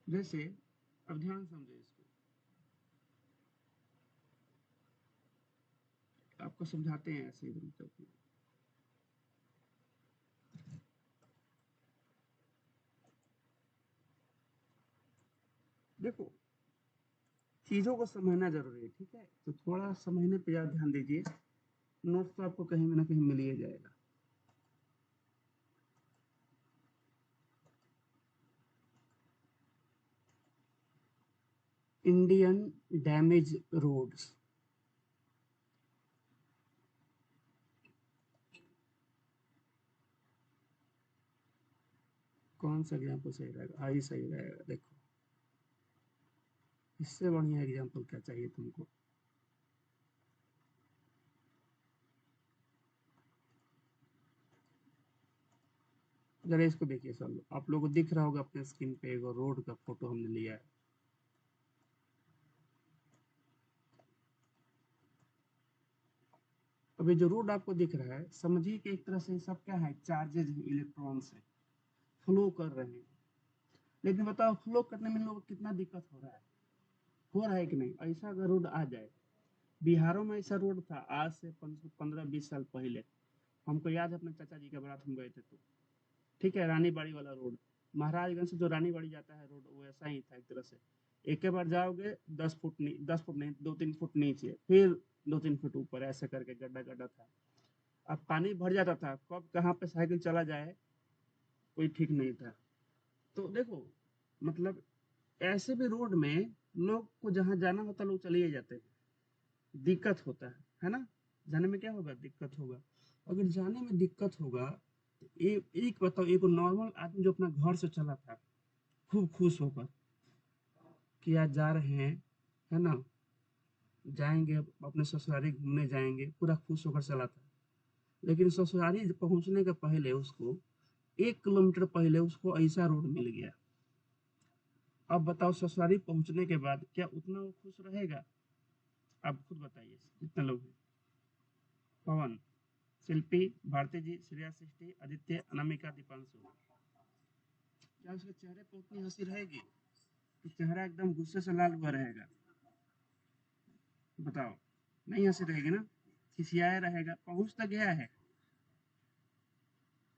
जैसे, अब ध्यान समझे इसको, आपको समझाते हैं ऐसे ही मतलब। देखो, चीजों को समझना जरूरी है, ठीक है। तो थोड़ा समझने पे ज्यादा ध्यान दीजिए, नोट्स तो आपको कहीं ना कहीं मिल ही जाएगा। इंडियन डैमेज रोड्स, कौन सा एग्जाम्पल सही रहेगा, आई सही रहेगा। देखो, इससे बढ़िया एग्जाम्पल क्या चाहिए तुमको। जरा इसको देखिए सब, आप लोगों को दिख रहा होगा अपने स्क्रीन पे, एक रोड का फोटो हमने लिया है। अभी जो रोड आपको दिख रहा है, समझिए कि एक तरह से सब क्या है, चार्जेज है, इलेक्ट्रॉन्स है, फ्लो कर रहे हैं। लेकिन बताओ, फ्लो करने में लोग कितना दिक्कत हो रहा है कि नहीं। ऐसा अगर रोड आ जाए, बिहारों में ऐसा रोड था आज से 15-20 साल पहले, हमको याद है, अपने चाचा जी के बारात हम गए थे तो, ठीक है, रानी बाड़ी वाला रोड, महाराजगंज से जो रानी बाड़ी जाता है रोड, वो ऐसा ही था एक तरह से। एक के बार जाओगे 10 फुट, नहीं 10 फुट नहीं, 2-3 फुट नीचे, फिर 2-3 फुट ऊपर, ऐसे करके गड्ढा गड्ढा था। अब पानी भर जाता था, कब कहाँ पे साइकिल चला जाए कोई ठीक नहीं था। तो देखो, मतलब ऐसे भी रोड में लोग को जहाँ जाना होता है लोग चले ही जाते हैं, दिक्कत होता है ना। जाने में क्या होगा, दिक्कत होगा। अगर जाने में दिक्कत होगा, तो एक बताओ, एक नॉर्मल आदमी जो अपना घर से चला था खूब खुश होकर कि आज जा रहे हैं, है ना, जाएंगे अपने ससुरारी घूमने जाएंगे, पूरा खुश होकर चला था। लेकिन ससुरारी पहुंचने के पहले उसको, 1 किलोमीटर पहले उसको ऐसा रोड मिल गया। अब बताओ, ससुरारी पहुंचने के बाद क्या उतना वो खुश रहेगा। आप खुद बताइए, कितने लोग हैं। पवन, शिल्पी, भारती जी, श्रेया, सृष्टि, आदित्य, अनामिका, दीपांशु, क्या उसके चेहरे पर उतनी हंसी रहेगी कि चेहरा एकदम गुस्से से लाल हुआ रहेगा। बताओ, नहीं हंसी रहेगी ना, खिसियाया रहेगा। पहुंच तो गया है,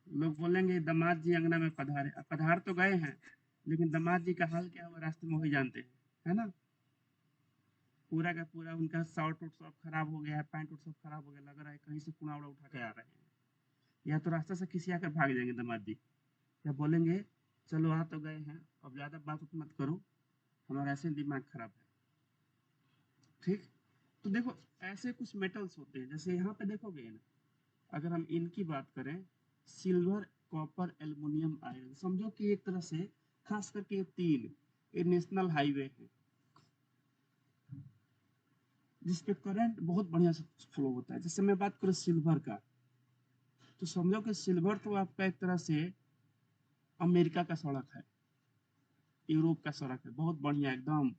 लोग बोलेंगे दामाद जी अंगना में पधारे, अब पधार तो गए हैं, लेकिन दामाद जी का हाल क्या हुआ रास्ते में वही जानते हैं, है ना। पूरा का पूरा उनका शर्ट उट सब खराब हो गया है, पैंट उट सब खराब हो गया, लग रहा है कहीं से कूड़ा उड़ा उठा के आ रहे हैं, या तो रास्ते से किसी आकर भाग जाएंगे दमादी, या बोलेंगे चलो आ तो गए हैं, अब ज्यादा बात उत मत करो, हमारा ऐसे दिमाग खराब है। ठीक, तो देखो ऐसे कुछ मेटल्स होते हैं, जैसे यहाँ पे देखोगे ना, अगर हम इनकी बात करें, सिल्वर, कॉपर, एल्युमिनियम, आयरन, समझो कि एक तरह से खास करके ये तीन, ये नेशनल हाईवे है जिसपे करंट बहुत बढ़िया से फ्लो होता है। जैसे मैं बात करूँ सिल्वर का, तो समझो कि सिल्वर तो आपका एक तरह से अमेरिका का सड़क है, यूरोप का सड़क है, बहुत बढ़िया एकदम।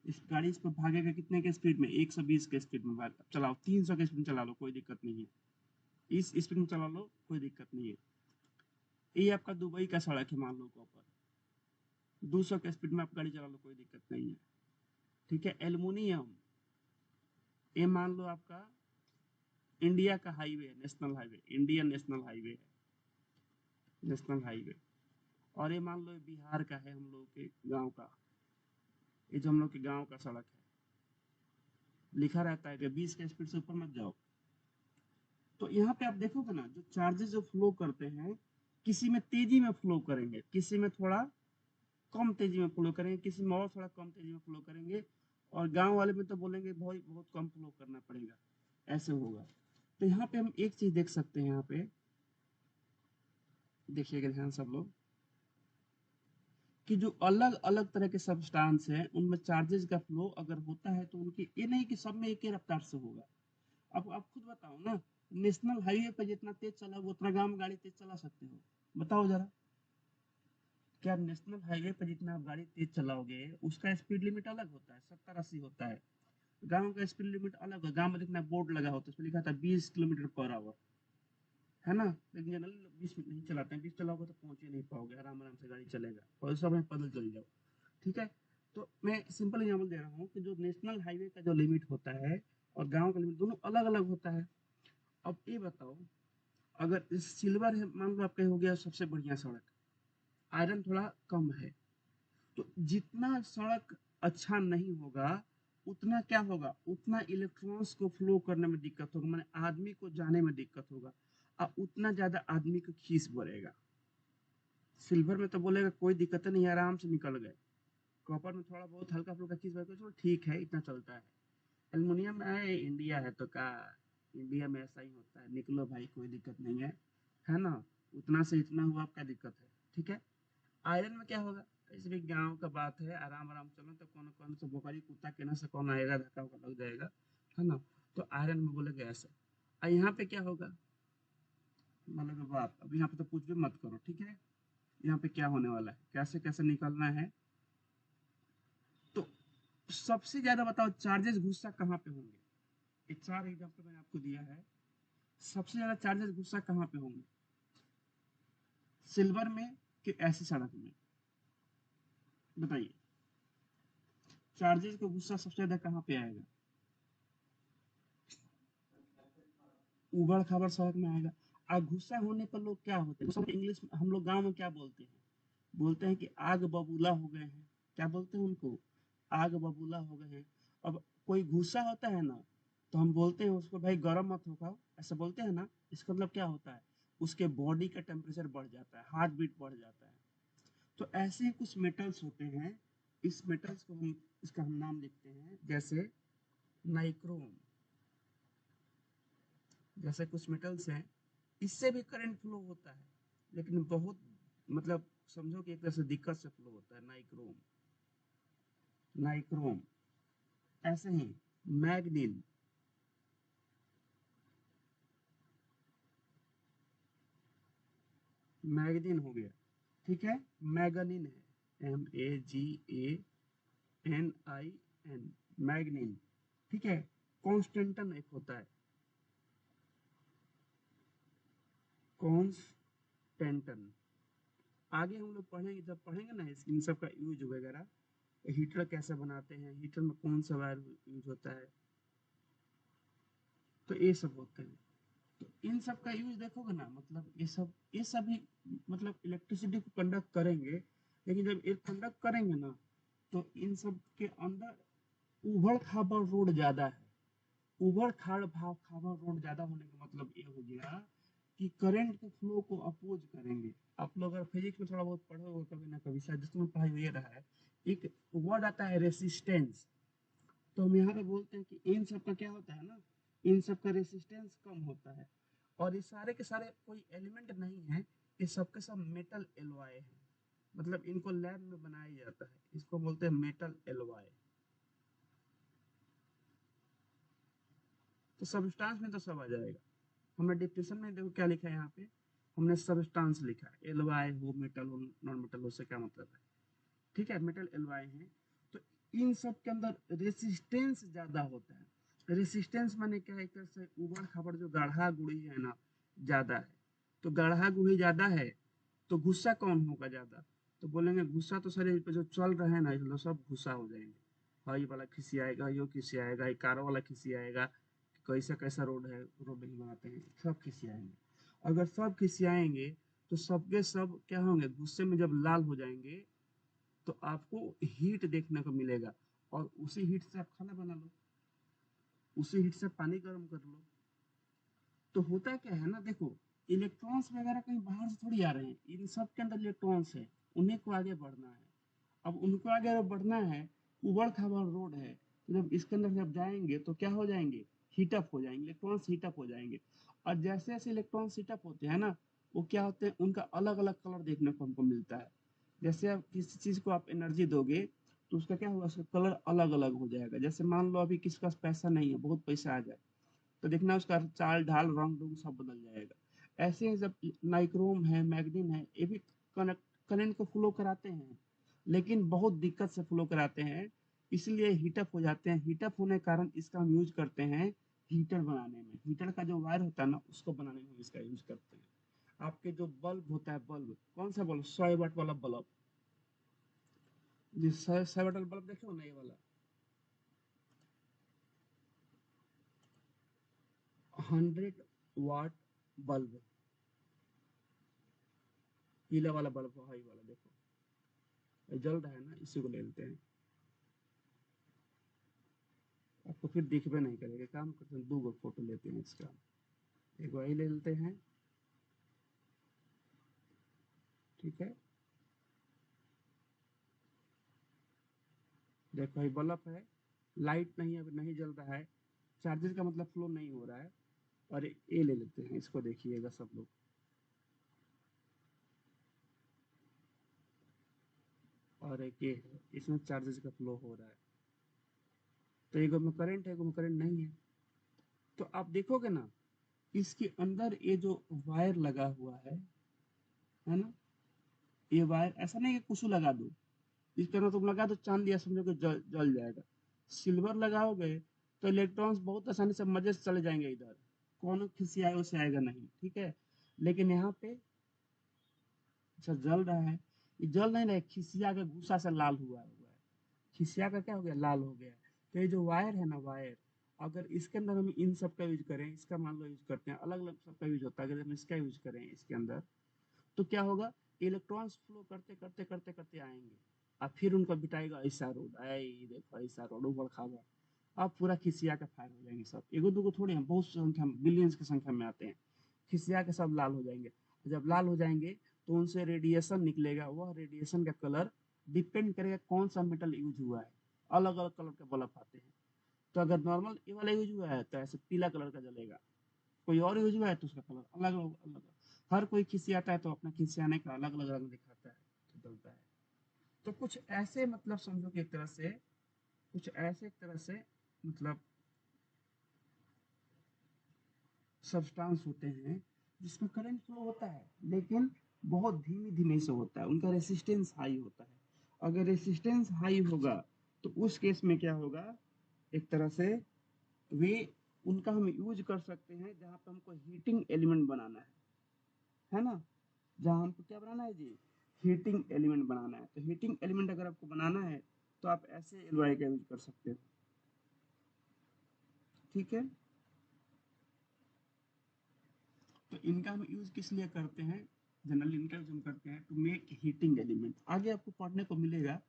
इस गाड़ी इस पर भागेगा कितने के स्पीड में, 120 के स्पीड में भाग चलाओ, 300 के स्पीड में चला लो, कोई दिक्कत नहीं है, इस स्पीड में चला लो, कोई दिक्कत नहीं है। ये आपका दुबई का सड़क है, मान लो कॉपर, 200 के स्पीड में आप गाड़ी चला लो, कोई दिक्कत नहीं है। ठीक है, एल्युमिनियम, ये मान लो आपका इंडिया का हाईवे है, national highway, Indian national highway है, नेशनल हाईवे। और ये मान लो बिहार का है, हम लोग के गांव का, ये जो हम लोग के गांव का सड़क है, लिखा रहता है कि 20 के स्पीड से ऊपर मत जाओ। तो यहाँ पे आप देखोगे ना, जो चार्जेस जो फ्लो करते हैं, किसी में तेजी में फ्लो करेंगे, किसी में थोड़ा कम तेजी में फ्लो करेंगे, किसी में और थोड़ा कम तेजी में फ्लो करेंगे, और गांव वाले में तो बोलेंगे बहुत बहुत कम फ्लो करना पड़ेगा, ऐसे होगा। तो यहाँ पे हम एक चीज देख सकते हैं, यहाँ पे देखिएगा ध्यान सब लोग, कि जो अलग अलग तरह के सब्सटेंस हैं उनमें चार्जेस का फ्लो अगर होता है तो उनकी, ये नहीं कि सब में एक ही रफ्तार से होगा। अब आप खुद बताओ ना, नेशनल हाईवे पर जितना तेज चलाओगे उतना गांव में गाड़ी तेज चला सकते हो, बताओ जरा। क्या नेशनल हाईवे पर जितना आप गाड़ी तेज चलाओगे उसका स्पीड लिमिट अलग होता है, 70-80 होता है, गांव का स्पीड लिमिट अलग है, गांव में जितना बोर्ड लगा होता है उसमें लिखा था 20 किलोमीटर पर आवर, है ना, लेकिन जनरली लोग 20 नहीं चलाते हैं, 20 चलाओगे तो पहुंच ही नहीं पाओगे, आराम आराम से गाड़ी चलेगा, और सब में पैदल चल जाओ। ठीक है, तो मैं सिंपल एग्जाम्पल दे रहा हूँ कि जो नेशनल हाईवे का जो लिमिट होता है और गांव का लिमिट दोनों अलग अलग होता है। अब ये बताओ, अगर इस सिल्वर है, मान लो आपका हो गया सबसे बढ़िया सड़क, आयरन थोड़ा कम है, तो जितना सड़क अच्छा नहीं होगा उतना क्या होगा, उतना इलेक्ट्रॉन्स को फ्लो करने में दिक्कत होगा, माने आदमी को जाने में दिक्कत होगा, और उतना ज्यादा आदमी को खींच बढ़ेगा। सिल्वर में तो बोलेगा कोई दिक्कत नहीं, आराम से निकल गए, कॉपर में थोड़ा बहुत हल्का फुल्का खींच बढ़ेगा, चलो ठीक है इतना चलता है। एल्युमिनियम है, इंडिया है तो क्या, इंडिया में ऐसा ही होता है, निकलो भाई कोई दिक्कत नहीं है ना, उतना से इतना हुआ, आपका दिक्कत है। ठीक है, आयरन में क्या होगा, इस भी गाँव का बात है, आराम आराम चलो तो कौन कौन से बोकरी कुत्ता के ना से कौन आएगा, धक्का उक्का लग जाएगा, है ना। तो आयरन में बोलेगा ऐसा। और यहाँ पे क्या होगा, मतलब बात अब यहाँ पे तो कुछ भी मत करो, ठीक है, यहाँ पे क्या होने वाला है, कैसे कैसे निकलना है। तो सबसे ज्यादा बताओ चार्जेस गुस्सा कहाँ पे होंगे, ये 4 एग्जाम्पल मैंने आपको दिया है, सबसे ज्यादा चार्जेस गुस्सा कहाँ पे होंगे, सिल्वर में कि ऐसी सड़क में, बताइए, चार्जेस का गुस्सा सबसे ज्यादा कहाँ पे आएगा, उबड़ खाबड़ सड़क में आएगा। और गुस्सा होने पर लोग क्या होते हैं, गुस्सा इंग्लिश में हम लोग गांव में क्या बोलते हैं, बोलते हैं कि आग बबूला हो गए हैं, क्या बोलते हैं उनको, आग बबूला हो गए हैं। अब कोई गुस्सा होता है ना, तो हम बोलते हैं उसको भाई गर्म मत हो खाओ, ऐसा बोलते हैं ना, इसका मतलब क्या होता है, उसके बॉडी का टेम्परेचर बढ़ जाता है, हार्ट बीट बढ़ जाता है। तो ऐसे ही कुछ मेटल्स होते हैं, इस मेटल्स को हम, इसका हम नाम लिखते हैं, जैसे नाइक्रोम, जैसे कुछ मेटल्स हैं, इससे भी करंट फ्लो होता है, लेकिन बहुत, मतलब समझो कि एक तरह से दिक्कत से फ्लो होता है, नाइक्रोम, नाइक्रोम। ऐसे ही मैग्नीन, मैग्नीन हो गया, ठीक है, मैगनीन है, MAGANIN, मैग्नीन, ठीक है। कॉन्स्टेंटन एक होता है, कॉन्स्टेंटन, आगे हम लोग पढ़ेंगे, जब पढ़ेंगे ना इन सब का यूज वगैरह, हीटर कैसे बनाते हैं, हीटर में कौन सा वायर यूज होता है, तो ये सब होते हैं। तो इन सब का यूज देखोगे ना, मतलब ये सब ही मतलब इलेक्ट्रिसिटी को कंडक्ट करेंगे, लेकिन जब ये कंडक्ट करेंगे ना, तो इन सब के अंदर उबड़ खाबड़ रोड ज्यादा है। उबड़ खाबड़ रोड ज्यादा होने का मतलब ये हो गया कि करंट के फ्लो को अपोज करेंगे। आप लोग अगर फिजिक्स में थोड़ा बहुत पढ़े हो कभी ना कभी, शायद जिसमें पढ़ाई हुई रहा है, एक वर्ड आता है रेसिस्टेंस। तो हम यहाँ पे बोलते हैं कि इन सब का क्या होता है ना, इन सब का रेसिस्टेंस कम होता है। और ये सारे के सारे कोई एलिमेंट नहीं है, ये सब के सब मेटल एलॉय है। मतलब इनको लैब में बनाया जाता है, इसको बोलते हैं मेटल एलॉय। तो सब्सटेंस में तो सब आ जाएगा। हमने डिफिनेशन में देखो क्या लिखा है यहाँ पे, हमने सब्सटेंस लिखा है। एलॉय हो, मेटल हो, नॉन मेटल हो, से क्या मतलब है। ठीक है, मेटल एलॉय है। तो इन सब के अंदर रेसिस्टेंस ज्यादा होता है। रेसिस्टेंस माने क्या है, एक तरह से उबड़ खाबड़ जो गाढ़ा गुड़ी है ना, ज्यादा है। तो गाढ़ा गुड़ी ज्यादा है तो गुस्सा कौन होगा ज्यादा। तो बोलेंगे गुस्सा तो शरीर पे जो चल रहे हैं ना, इसलिए सब गुस्सा हो जाएंगे। हाँ, ये वाला खिसी आएगा, यो खिसी आएगा, ये कार वाला खिसी आएगा, कैसा कैसा रोड है, रोड नहीं बनाते हैं, सब खिसी आएंगे। अगर सब खिसी आएंगे तो सबके सब क्या होंगे, गुस्से में जब लाल हो जाएंगे तो आपको हीट देखने को मिलेगा। और उसी हीट से आप खाना बना लो, उसी हीट से पानी गर्म कर लो। तो होता क्या है ना, देखो, इलेक्ट्रॉन्स वगैरह कहीं बाहर से थोड़ी आ रहे हैं, इन सब के अंदर इलेक्ट्रॉन्स है, उन्हें को आगे बढ़ना है। अब उनको आगे अगर बढ़ना है, उबड़ खाबड़ रोड है, तो जब इसके अंदर जब जाएंगे तो क्या हो जाएंगे, हीटअप हो जाएंगे, इलेक्ट्रॉन्स हीटअप हो जाएंगे। और जैसे जैसे इलेक्ट्रॉन्स हीटअप होते हैं ना, वो क्या होते हैं, उनका अलग अलग कलर देखने को हमको मिलता है। जैसे आप किसी चीज को आप एनर्जी दोगे तो उसका क्या होगा, उसका कलर अलग अलग हो जाएगा। जैसे मान लो अभी किसी के पास पैसा नहीं है, बहुत पैसा आ जाए, तो देखना उसका चाल ढाल रंग रूप सब बदल जाएगा। ऐसे ही जब नाइक्रोम है, मैग्नीन है, ये भी करंट को फ्लो कराते हैं, लेकिन बहुत दिक्कत से फ्लो कराते हैं, इसलिए हीटअप हो जाते हैं। हीटअप होने के कारण इसका हम यूज करते हैं हीटर बनाने में। हीटर का जो वायर होता है ना, उसको बनाने में हम इसका यूज करते हैं। आपके जो बल्ब होता है, बल्ब कौन सा बल्ब, 100 वाट वाला बल्ब, जिस 100 वाट वाला बल्ब देखे हो ना, ये वाला 100 वाट बल्ब, पीला वाला बल्ब, हाई वाला देखो, ये जल रहा है ना, इसी को ले लेते हैं। आपको फिर दिखबे नहीं करेगा, काम करते हैं, 2 गो फोटो लेते हैं इसका। एक वही ले लेते हैं, ठीक है। देखो ये बल्ब है, लाइट नहीं अभी नहीं जल रहा है, चार्जर का मतलब फ्लो नहीं हो रहा है। और ये ले लेते हैं, इसको देखिएगा सब लोग। और एक ये है, इसमें चार्जर का फ्लो हो रहा है। तो एक में करंट है, एक में करंट नहीं है। तो आप देखोगे ना, इसके अंदर ये जो वायर लगा हुआ है ना, ये वायर ऐसा नहीं कि कुछ लगा दो, इस तरह तुम लगा दो चांद दिया, समझो कि जल जाएगा। सिल्वर लगाओगे तो इलेक्ट्रॉन्स बहुत आसानी से मजे से चले जाएंगे इधर, कौन किसी आए उसे आएगा नहीं, ठीक है। लेकिन यहाँ पे अच्छा जल रहा है, ये जल नहीं रहा है, खिसिया के गुस्सा से लाल हुआ है। खिसिया का क्या हो गया, लाल हो गया। तो ये जो वायर है ना, वायर, अगर इसके अंदर हम इन सब का यूज करें, इसका मान लो यूज करते हैं, अलग अलग सबका यूज होता है, अगर हम इसका यूज करें इसके अंदर, तो क्या होगा, इलेक्ट्रॉन्स फ्लो करते करते करते करते आएंगे। और फिर उनका बिठाएगा ऐसा रोड, आई देखो ऐसा रोड उबड़ खाबड़। अब पूरा खिसिया के फायर हो जाएंगे सब, एगो दूगो थोड़े हैं, बहुत संख्या में, बिलियंस की संख्या में आते हैं। खिसिया के सब लाल हो जाएंगे। जब लाल हो जाएंगे तो उनसे रेडिएशन निकलेगा, वह रेडिएशन का कलर डिपेंड करेगा कौन सा मेटल यूज हुआ है। अलग अलग कलर के बल्ब आते हैं। तो अगर नॉर्मल ये वाला यूज हुआ है तो ऐसे पीला कलर का जलेगा, कोई और यूज हुआ है तो उसका कलर अलग अलग अलग। हर कोई खिसियाता है तो अपना खिसियाने का अलग अलग रंग दिखाता है, तो जलता है। तो कुछ ऐसे मतलब समझो कि एक तरह से, कुछ ऐसे एक तरह से मतलब सब्सटेंस होते हैं जिसमें करंट फ्लो होता है, लेकिन बहुत धीमी धीमे से होता है, उनका रेसिस्टेंस हाई होता है। अगर रेसिस्टेंस हाई होगा तो उस केस में क्या होगा, एक तरह से वे, उनका हम यूज कर सकते हैं जहां पे हमको हीटिंग एलिमेंट बनाना है ना, जहां हमको क्या बनाना है जी, हीटिंग एलिमेंट बनाना है। तो हीटिंग एलिमेंट अगर आपको बनाना है तो आप ऐसे एलवाई का यूज कर सकते हो, ठीक है। तो इनका हम यूज किस लिए करते हैं, जनरली इनका यूज हम करते हैं टू मेक हीटिंग एलिमेंट। आगे आपको पढ़ने को मिलेगा,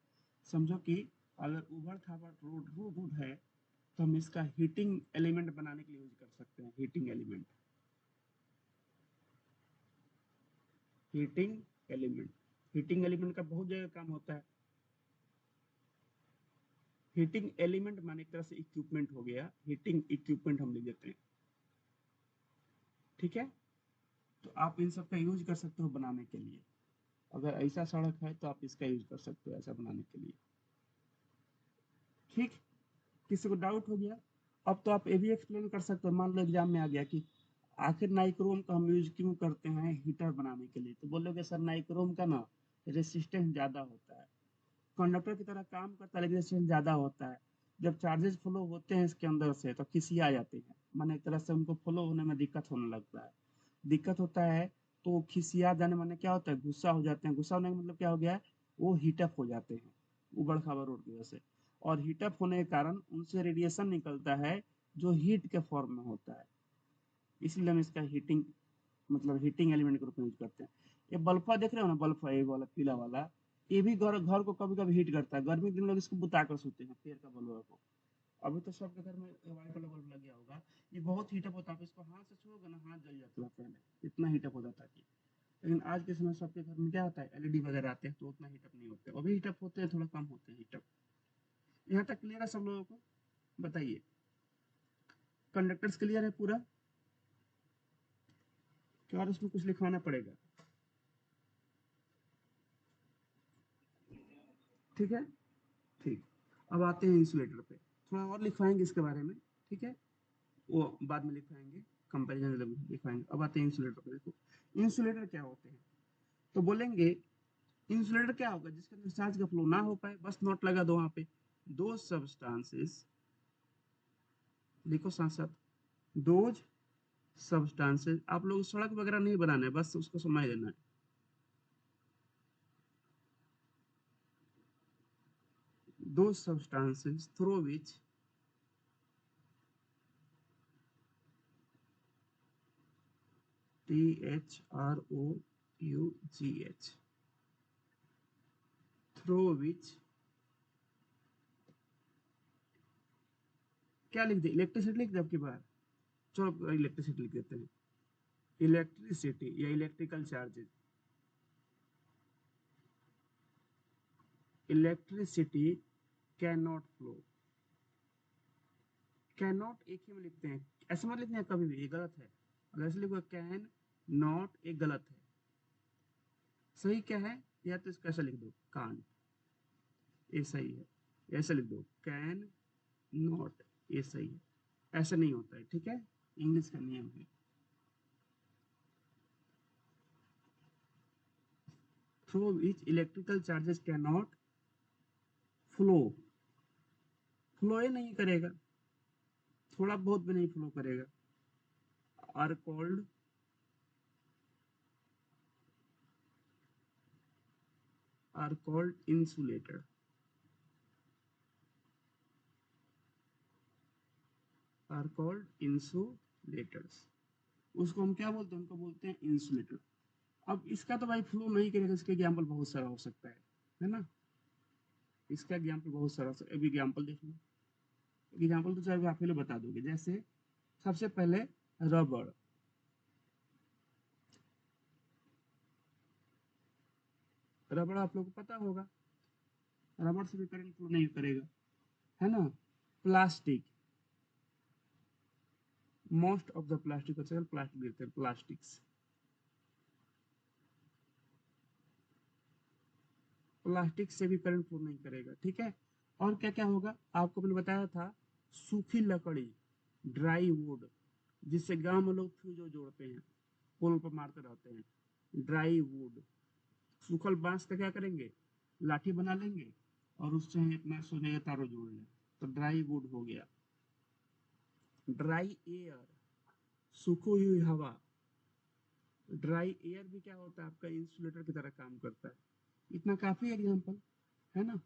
समझो कि अगर उबड़ खाबड़ रोड रोड रोड है तो हम इसका हीटिंग एलिमेंट बनाने के लिए यूज कर सकते हैं। Heating element, heating element, heating element का बहुत जगह काम होता है। हीटिंग एलिमेंट माने एक तरह से इक्विपमेंट हो गया, हीटिंग इक्विपमेंट हम लिख देते हैं। ठीक है, तो आप इन सब का यूज कर सकते हो बनाने के लिए। अगर ऐसा सड़क है तो आप इसका यूज कर सकते हो ऐसा बनाने के लिए। ठीक, किसी को डाउट हो गया? अब तो आप ये भी एक्सप्लेन कर सकते हो, मान लो एग्जाम में आ गया कि आखिर नाइक्रोम का हम यूज क्यों करते हैं हीटर बनाने के लिए, तो बोलोगे सर नाइक्रोम का ना रेसिस्टेंस ज्यादा होता है, कंडक्टर की तरह काम करता है लेकिन रेसिस्टेंस ज्यादा होता है। जब चार्जेस फ्लो होते हैं इसके अंदर से तो खिसिया जाते हैं, माने एक तरह से उनको फ्लो होने में दिक्कत होने लगता है। दिक्कत होता है तो खिसिया जाने माने क्या होता है, गुस्सा हो जाते हैं। गुस्सा होने का मतलब क्या हो गया है, वो हीटअप हो जाते हैं उबड़ खाबड़ रोड की वजह से। और हीटअप होने के कारण उनसे रेडिएशन निकलता है जो हीट के फॉर्म में होता है। इसलिए हम इसका हीटिंग मतलब हीटिंग एलिमेंट के रूप में यूज करते हैं। ये बल्फा देख रहे हो ना, बल्फा ये वाला पीला वाला, ये भी घर घर को कभी कभी हीट करता है। गर्मी के दिन लोग इसको बुता कर सोते हैं, पेड़ का बल्बा को। अभी तो सबके घर में व्हाइट वाला बल्ब लग गया होगा। ये बहुत हीटअप होता है, आप इसको हाथ से छुओगे ना हाथ जल जाता है पहले, इतना हीटअप हो जाता है कि। लेकिन आज के समय सबके घर में क्या होता है, एलईडी वगैरह आते हैं तो उतना हीटअप नहीं होते, अभी हीटअप होते हैं थोड़ा कम होते हैं हीटअप। यहाँ तक क्लियर है सब लोगों को? बताइए, कंडक्टर्स क्लियर है पूरा? क्या और इसमें कुछ लिखवाना पड़ेगा? ठीक है, ठीक। अब आते हैं इंसुलेटर पे, थोड़ा और लिखवाएंगे इसके बारे में। ठीक है, वो बाद में लिखवाएंगे, कंपेरिजन लिखवाएंगे। अब आते हैं इंसुलेटर पे। देखो इंसुलेटर क्या होते हैं, तो बोलेंगे इंसुलेटर क्या होगा, जिसके अंदर चार्ज का फ्लो ना हो पाए, बस नोट लगा दो वहां पे। दो सब्सटेंसेस, लिखो साथ साथ, दोज सब्सटेंसेस। आप लोग सड़क वगैरह नहीं बनाना है, बस उसको समझ लेना है। दो substances through which THROUGH, through which, क्या लिख दे, इलेक्ट्रिसिटी लिख दे आपकी बार। चलो इलेक्ट्रिसिटी लिख देते हैं, इलेक्ट्रिसिटी या electrical charges. Electricity can not flow, can not एक ही में लिखते हैं, ऐसे मत लिखना है कभी भी, ये गलत है। अगर ऐसे लिखो कैन नॉट, एक गलत है। सही क्या है, या तो इसको ऐसा लिख दो कान, ये सही है। ऐसे लिख दो कैन नॉट, ये सही है। ऐसा नहीं होता है, ठीक है, इंग्लिश का नियम है। Through which electrical charges can not flow, flow ही नहीं करेगा, थोड़ा बहुत भी नहीं फ्लो करेगा, are called, are called insulator, are called insulators. उसको हम क्या बोलते हैं, उनको बोलते हैं इंसुलेटर। अब इसका तो भाई फ्लो नहीं करेगा, इसके एग्जाम्पल बहुत सारा हो सकता है ना। इसका एग्जाम्पल बहुत सारा, अब एग्जाम्पल देख लो। एग्जाम्पल तो चाहे आप पहले बता दोगे, जैसे सबसे पहले रबड़। रबड़ आप लोग को पता होगा, रबड़ से भी करंट फ्लो नहीं करेगा, है ना। Plastic, most of the plastic, plastic देते हैं, प्लास्टिक्स, प्लास्टिक से भी करंट फ्लो नहीं करेगा, ठीक है। और क्या क्या होगा, आपको मैंने बताया था, सूखी लकड़ी, ड्राई वुड, जिससे गांव में लोग फ्यूज जोड़ते हैं, पोल पर मारते रहते हैं, ड्राई वुड। सूखल बांस का क्या करेंगे, लाठी बना लेंगे और उससे अपना सोने का तारों जोड़ लें, तो ड्राई वुड हो गया। ड्राई एयर, सूखी हुई हवा। ड्राई एयर भी क्या होता है आपका, इंसुलेटर की तरह काम करता है। इतना काफी एग्जाम्पल है ना।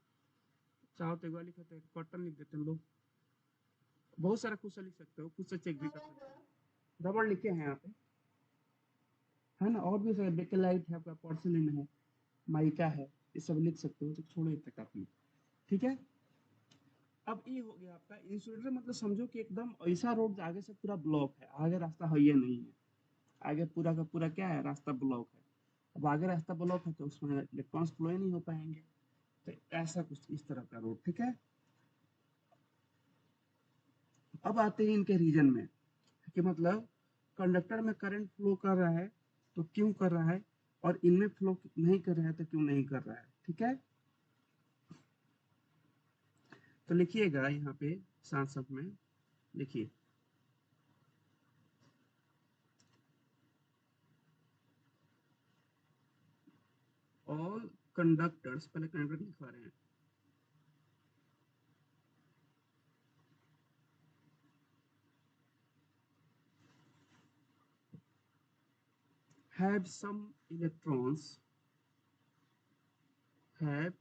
चाहो तो एक बार लिखते हैं, कॉटन लिख देते हैं लोग, बहुत सारा खुद से लिख सकते हो, खुद से चेक भी कर सकते हो। रबड़ लिखे हैं यहाँ पे, है ना। और भी सारे बेकेलाइट है आपका, पोर्सिलिन है, माइका है, ये सब लिख सकते हो, तो छोड़ो इतना काफी। ठीक है, इंसुलेटर मतलब समझो कि एकदम ऐसा रोड आगे से पूरा ब्लॉक है, आगे रास्ता है ये नहीं है, आगे पूरा का पूरा क्या है, रास्ता ब्लॉक है। अब आगे रास्ता ब्लॉक है तो उसमें इलेक्ट्रॉन्स फ्लो ही नहीं हो पाएंगे। तो ऐसा कुछ इस तरह का रोड, ठीक है। अब आते हैं इनके रीजन में, कि मतलब कंडक्टर में करंट फ्लो कर रहा है तो क्यों कर रहा है, और इनमें फ्लो नहीं कर रहा है तो क्यों नहीं कर रहा है, ठीक है। तो लिखिएगा यहाँ पे साथ साथ में लिखिए, ऑल कंडक्टर्स, पहले कंडक्टर लिखवा रहे हैं, have some electrons, have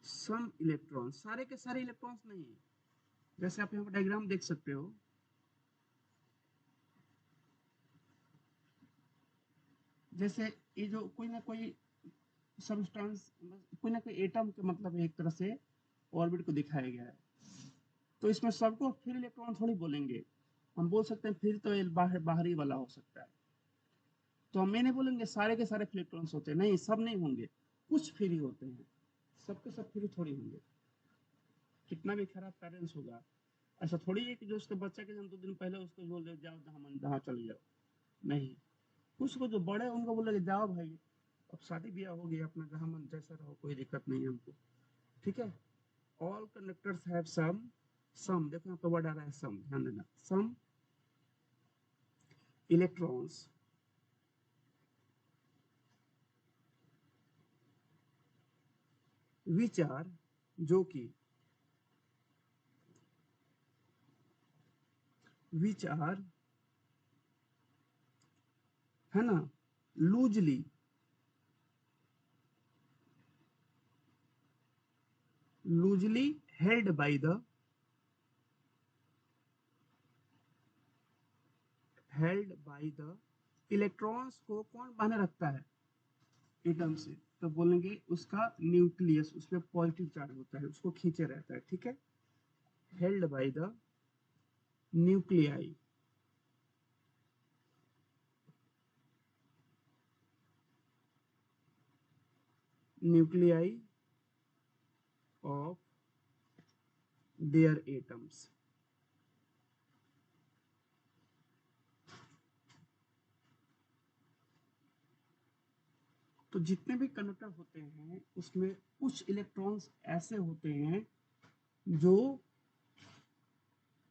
some electrons, सारे के सारे इलेक्ट्रॉन्स नहीं है। जैसे आप यहाँ पर डायग्राम देख सकते हो, जैसे ये जो कोई ना कोई सबस्टेंस, कोई ना कोई एटम के मतलब एक तरह से ऑर्बिट को दिखाया गया है, तो इसमें सबको फिर इलेक्ट्रॉन थोड़ी बोलेंगे, हम बोल सकते हैं फिर तो ये बाहरी वाला हो सकता है, तो हम ये नहीं बोलेंगे सारे के सारे इलेक्ट्रॉन्स होते हैं, नहीं सब नहीं होंगे, कुछ फ्री होते हैं, सबके सब फ्री थोड़ी होंगे, कितना भी खराब पेरेंट्स होगा, ऐसा थोड़ी है कि जो उसके बच्चे के जन्म 2 दिन पहले उसको बोल दे जाओ जहाँ मन जहाँ चले जाओ, नहीं, कुछ को जो बड़े उनको बोले जाओ भाई, अब शादी ब्याह हो गया अपना जहाँ मन जैसा रहो, कोई दिक्कत नहीं है हमको, ठीक है। ऑल कंडक्टर्स हैव सम देखो यहाँ पे वर्ड आ रहा है सम, ध्यान देना, सम इलेक्ट्रॉन्स विच आर, जो कि, विच आर, है ना, loosely, loosely held by the, held by the, electrons को कौन बांधे रखता है, एटम से, तो बोलेंगे उसका न्यूक्लियस, उस पर पॉजिटिव चार्ज होता है, उसको खींचे रहता है, ठीक है। Held by the nuclei, nuclei of their atoms, तो जितने भी कंडक्टर होते हैं उसमें कुछ इलेक्ट्रॉन्स ऐसे होते हैं जो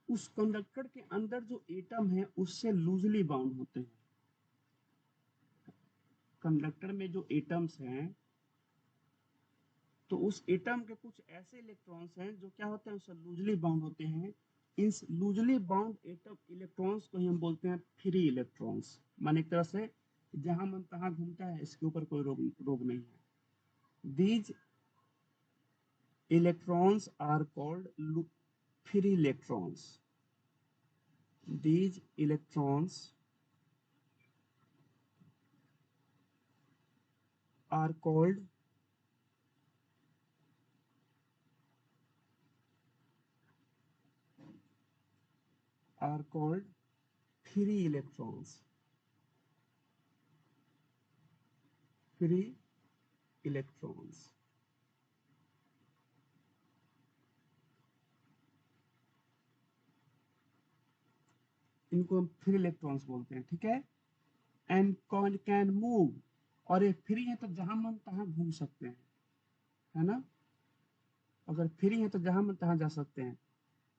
उस कंडक्टर के अंदर जो एटम है उससे लूजली बाउंड होते हैं। कंडक्टर में जो एटम्स हैं तो उस एटम के कुछ ऐसे इलेक्ट्रॉन्स हैं जो क्या होते हैं, उससे लूजली बाउंड होते हैं। इस लूजली बाउंड एटम इलेक्ट्रॉन्स को ही हम बोलते हैं फ्री इलेक्ट्रॉन्स, माने एक तरह से जहां मन तहां घूमता है, इसके ऊपर कोई रोग रोग नहीं है। These electrons are called free electrons, these electrons are called free electrons, free electrons, इनको हम फ्री इलेक्ट्रॉन्स बोलते हैं, ठीक है। एंड कैन मूव, और ये फ्री है तो जहां मन तहां घूम सकते हैं, है ना, अगर फ्री है तो जहां मन तहां जा सकते हैं।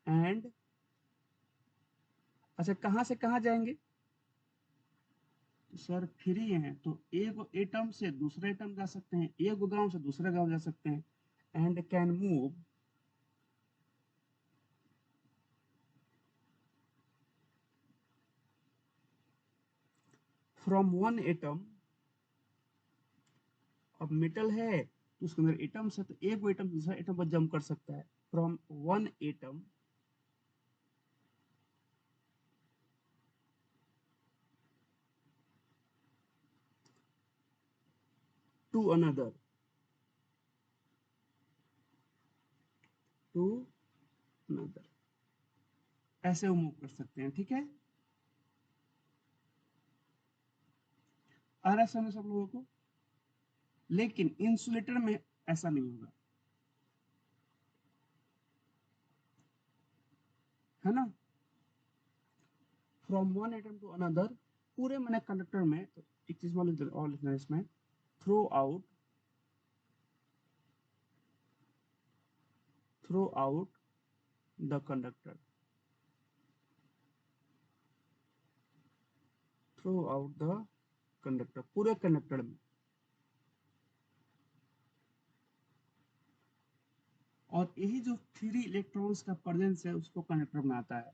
एंड अच्छा कहां से कहां जाएंगे, तो सर फ्री हैं तो एक एटम से दूसरे एटम जा सकते हैं, एक गांव से दूसरे गांव जा सकते हैं। And can move from one atom, अब मेटल है तो उसके अंदर एटम्स है तो एक वो एटम दूसरा एटम पर जंप कर सकता है, from one atom to another, to another, ऐसे वो मूव कर सकते हैं, ठीक है। आ रहा है समझ सब लोगों को। लेकिन इंसुलेटर में ऐसा नहीं होगा, है ना। From one atom to another, पूरे मैंने कंडक्टर में, तो एक चीज और लिखना है इसमें, throw out the conductor, throw out the conductor, पूरे कंडक्टर में। और यही जो फ्री इलेक्ट्रॉन्स का प्रेजेंस है उसको कंडक्टर बनाता है।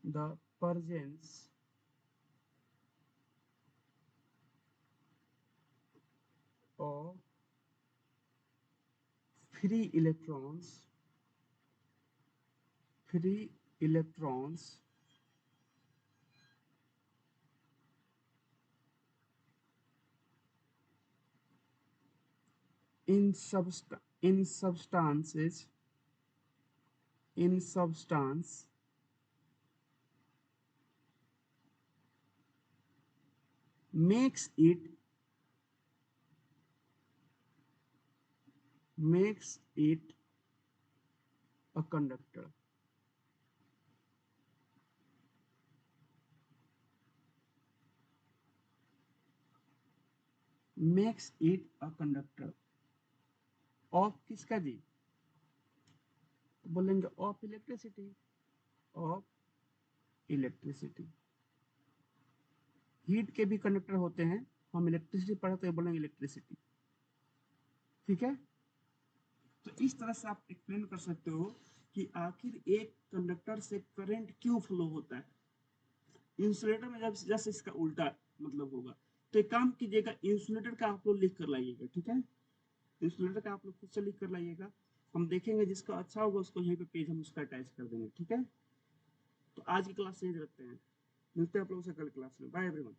The presence of free electrons in substance makes it a conductor। makes it a conductor of किसका जी, तो बोलेंगे ऑफ इलेक्ट्रिसिटी। हीट के भी कंडक्टर होते हैं, हम इलेक्ट्रिसिटी पढ़ते हैं बोलेंगे इलेक्ट्रिसिटी, ठीक है। तो इस तरह से आप एक्सप्लेन कर सकते हो कि आखिर एक कंडक्टर से करंट क्यों फ्लो होता है। इंसुलेटर में जब जैसे इसका उल्टा मतलब होगा, तो एक काम कीजिएगा, इंसुलेटर का आप लोग लिख कर लाइएगा, ठीक है। इंसुलेटर का आप लोग खुद से लिख कर लाइएगा, हम देखेंगे जिसका अच्छा होगा उसको यहीं पे पेज हम उसका अटैच कर देंगे, ठीक है। तो आज की क्लास यहीं रखते हैं, मिलते हैं आप लोगों से कल क्लास में। Bye everyone.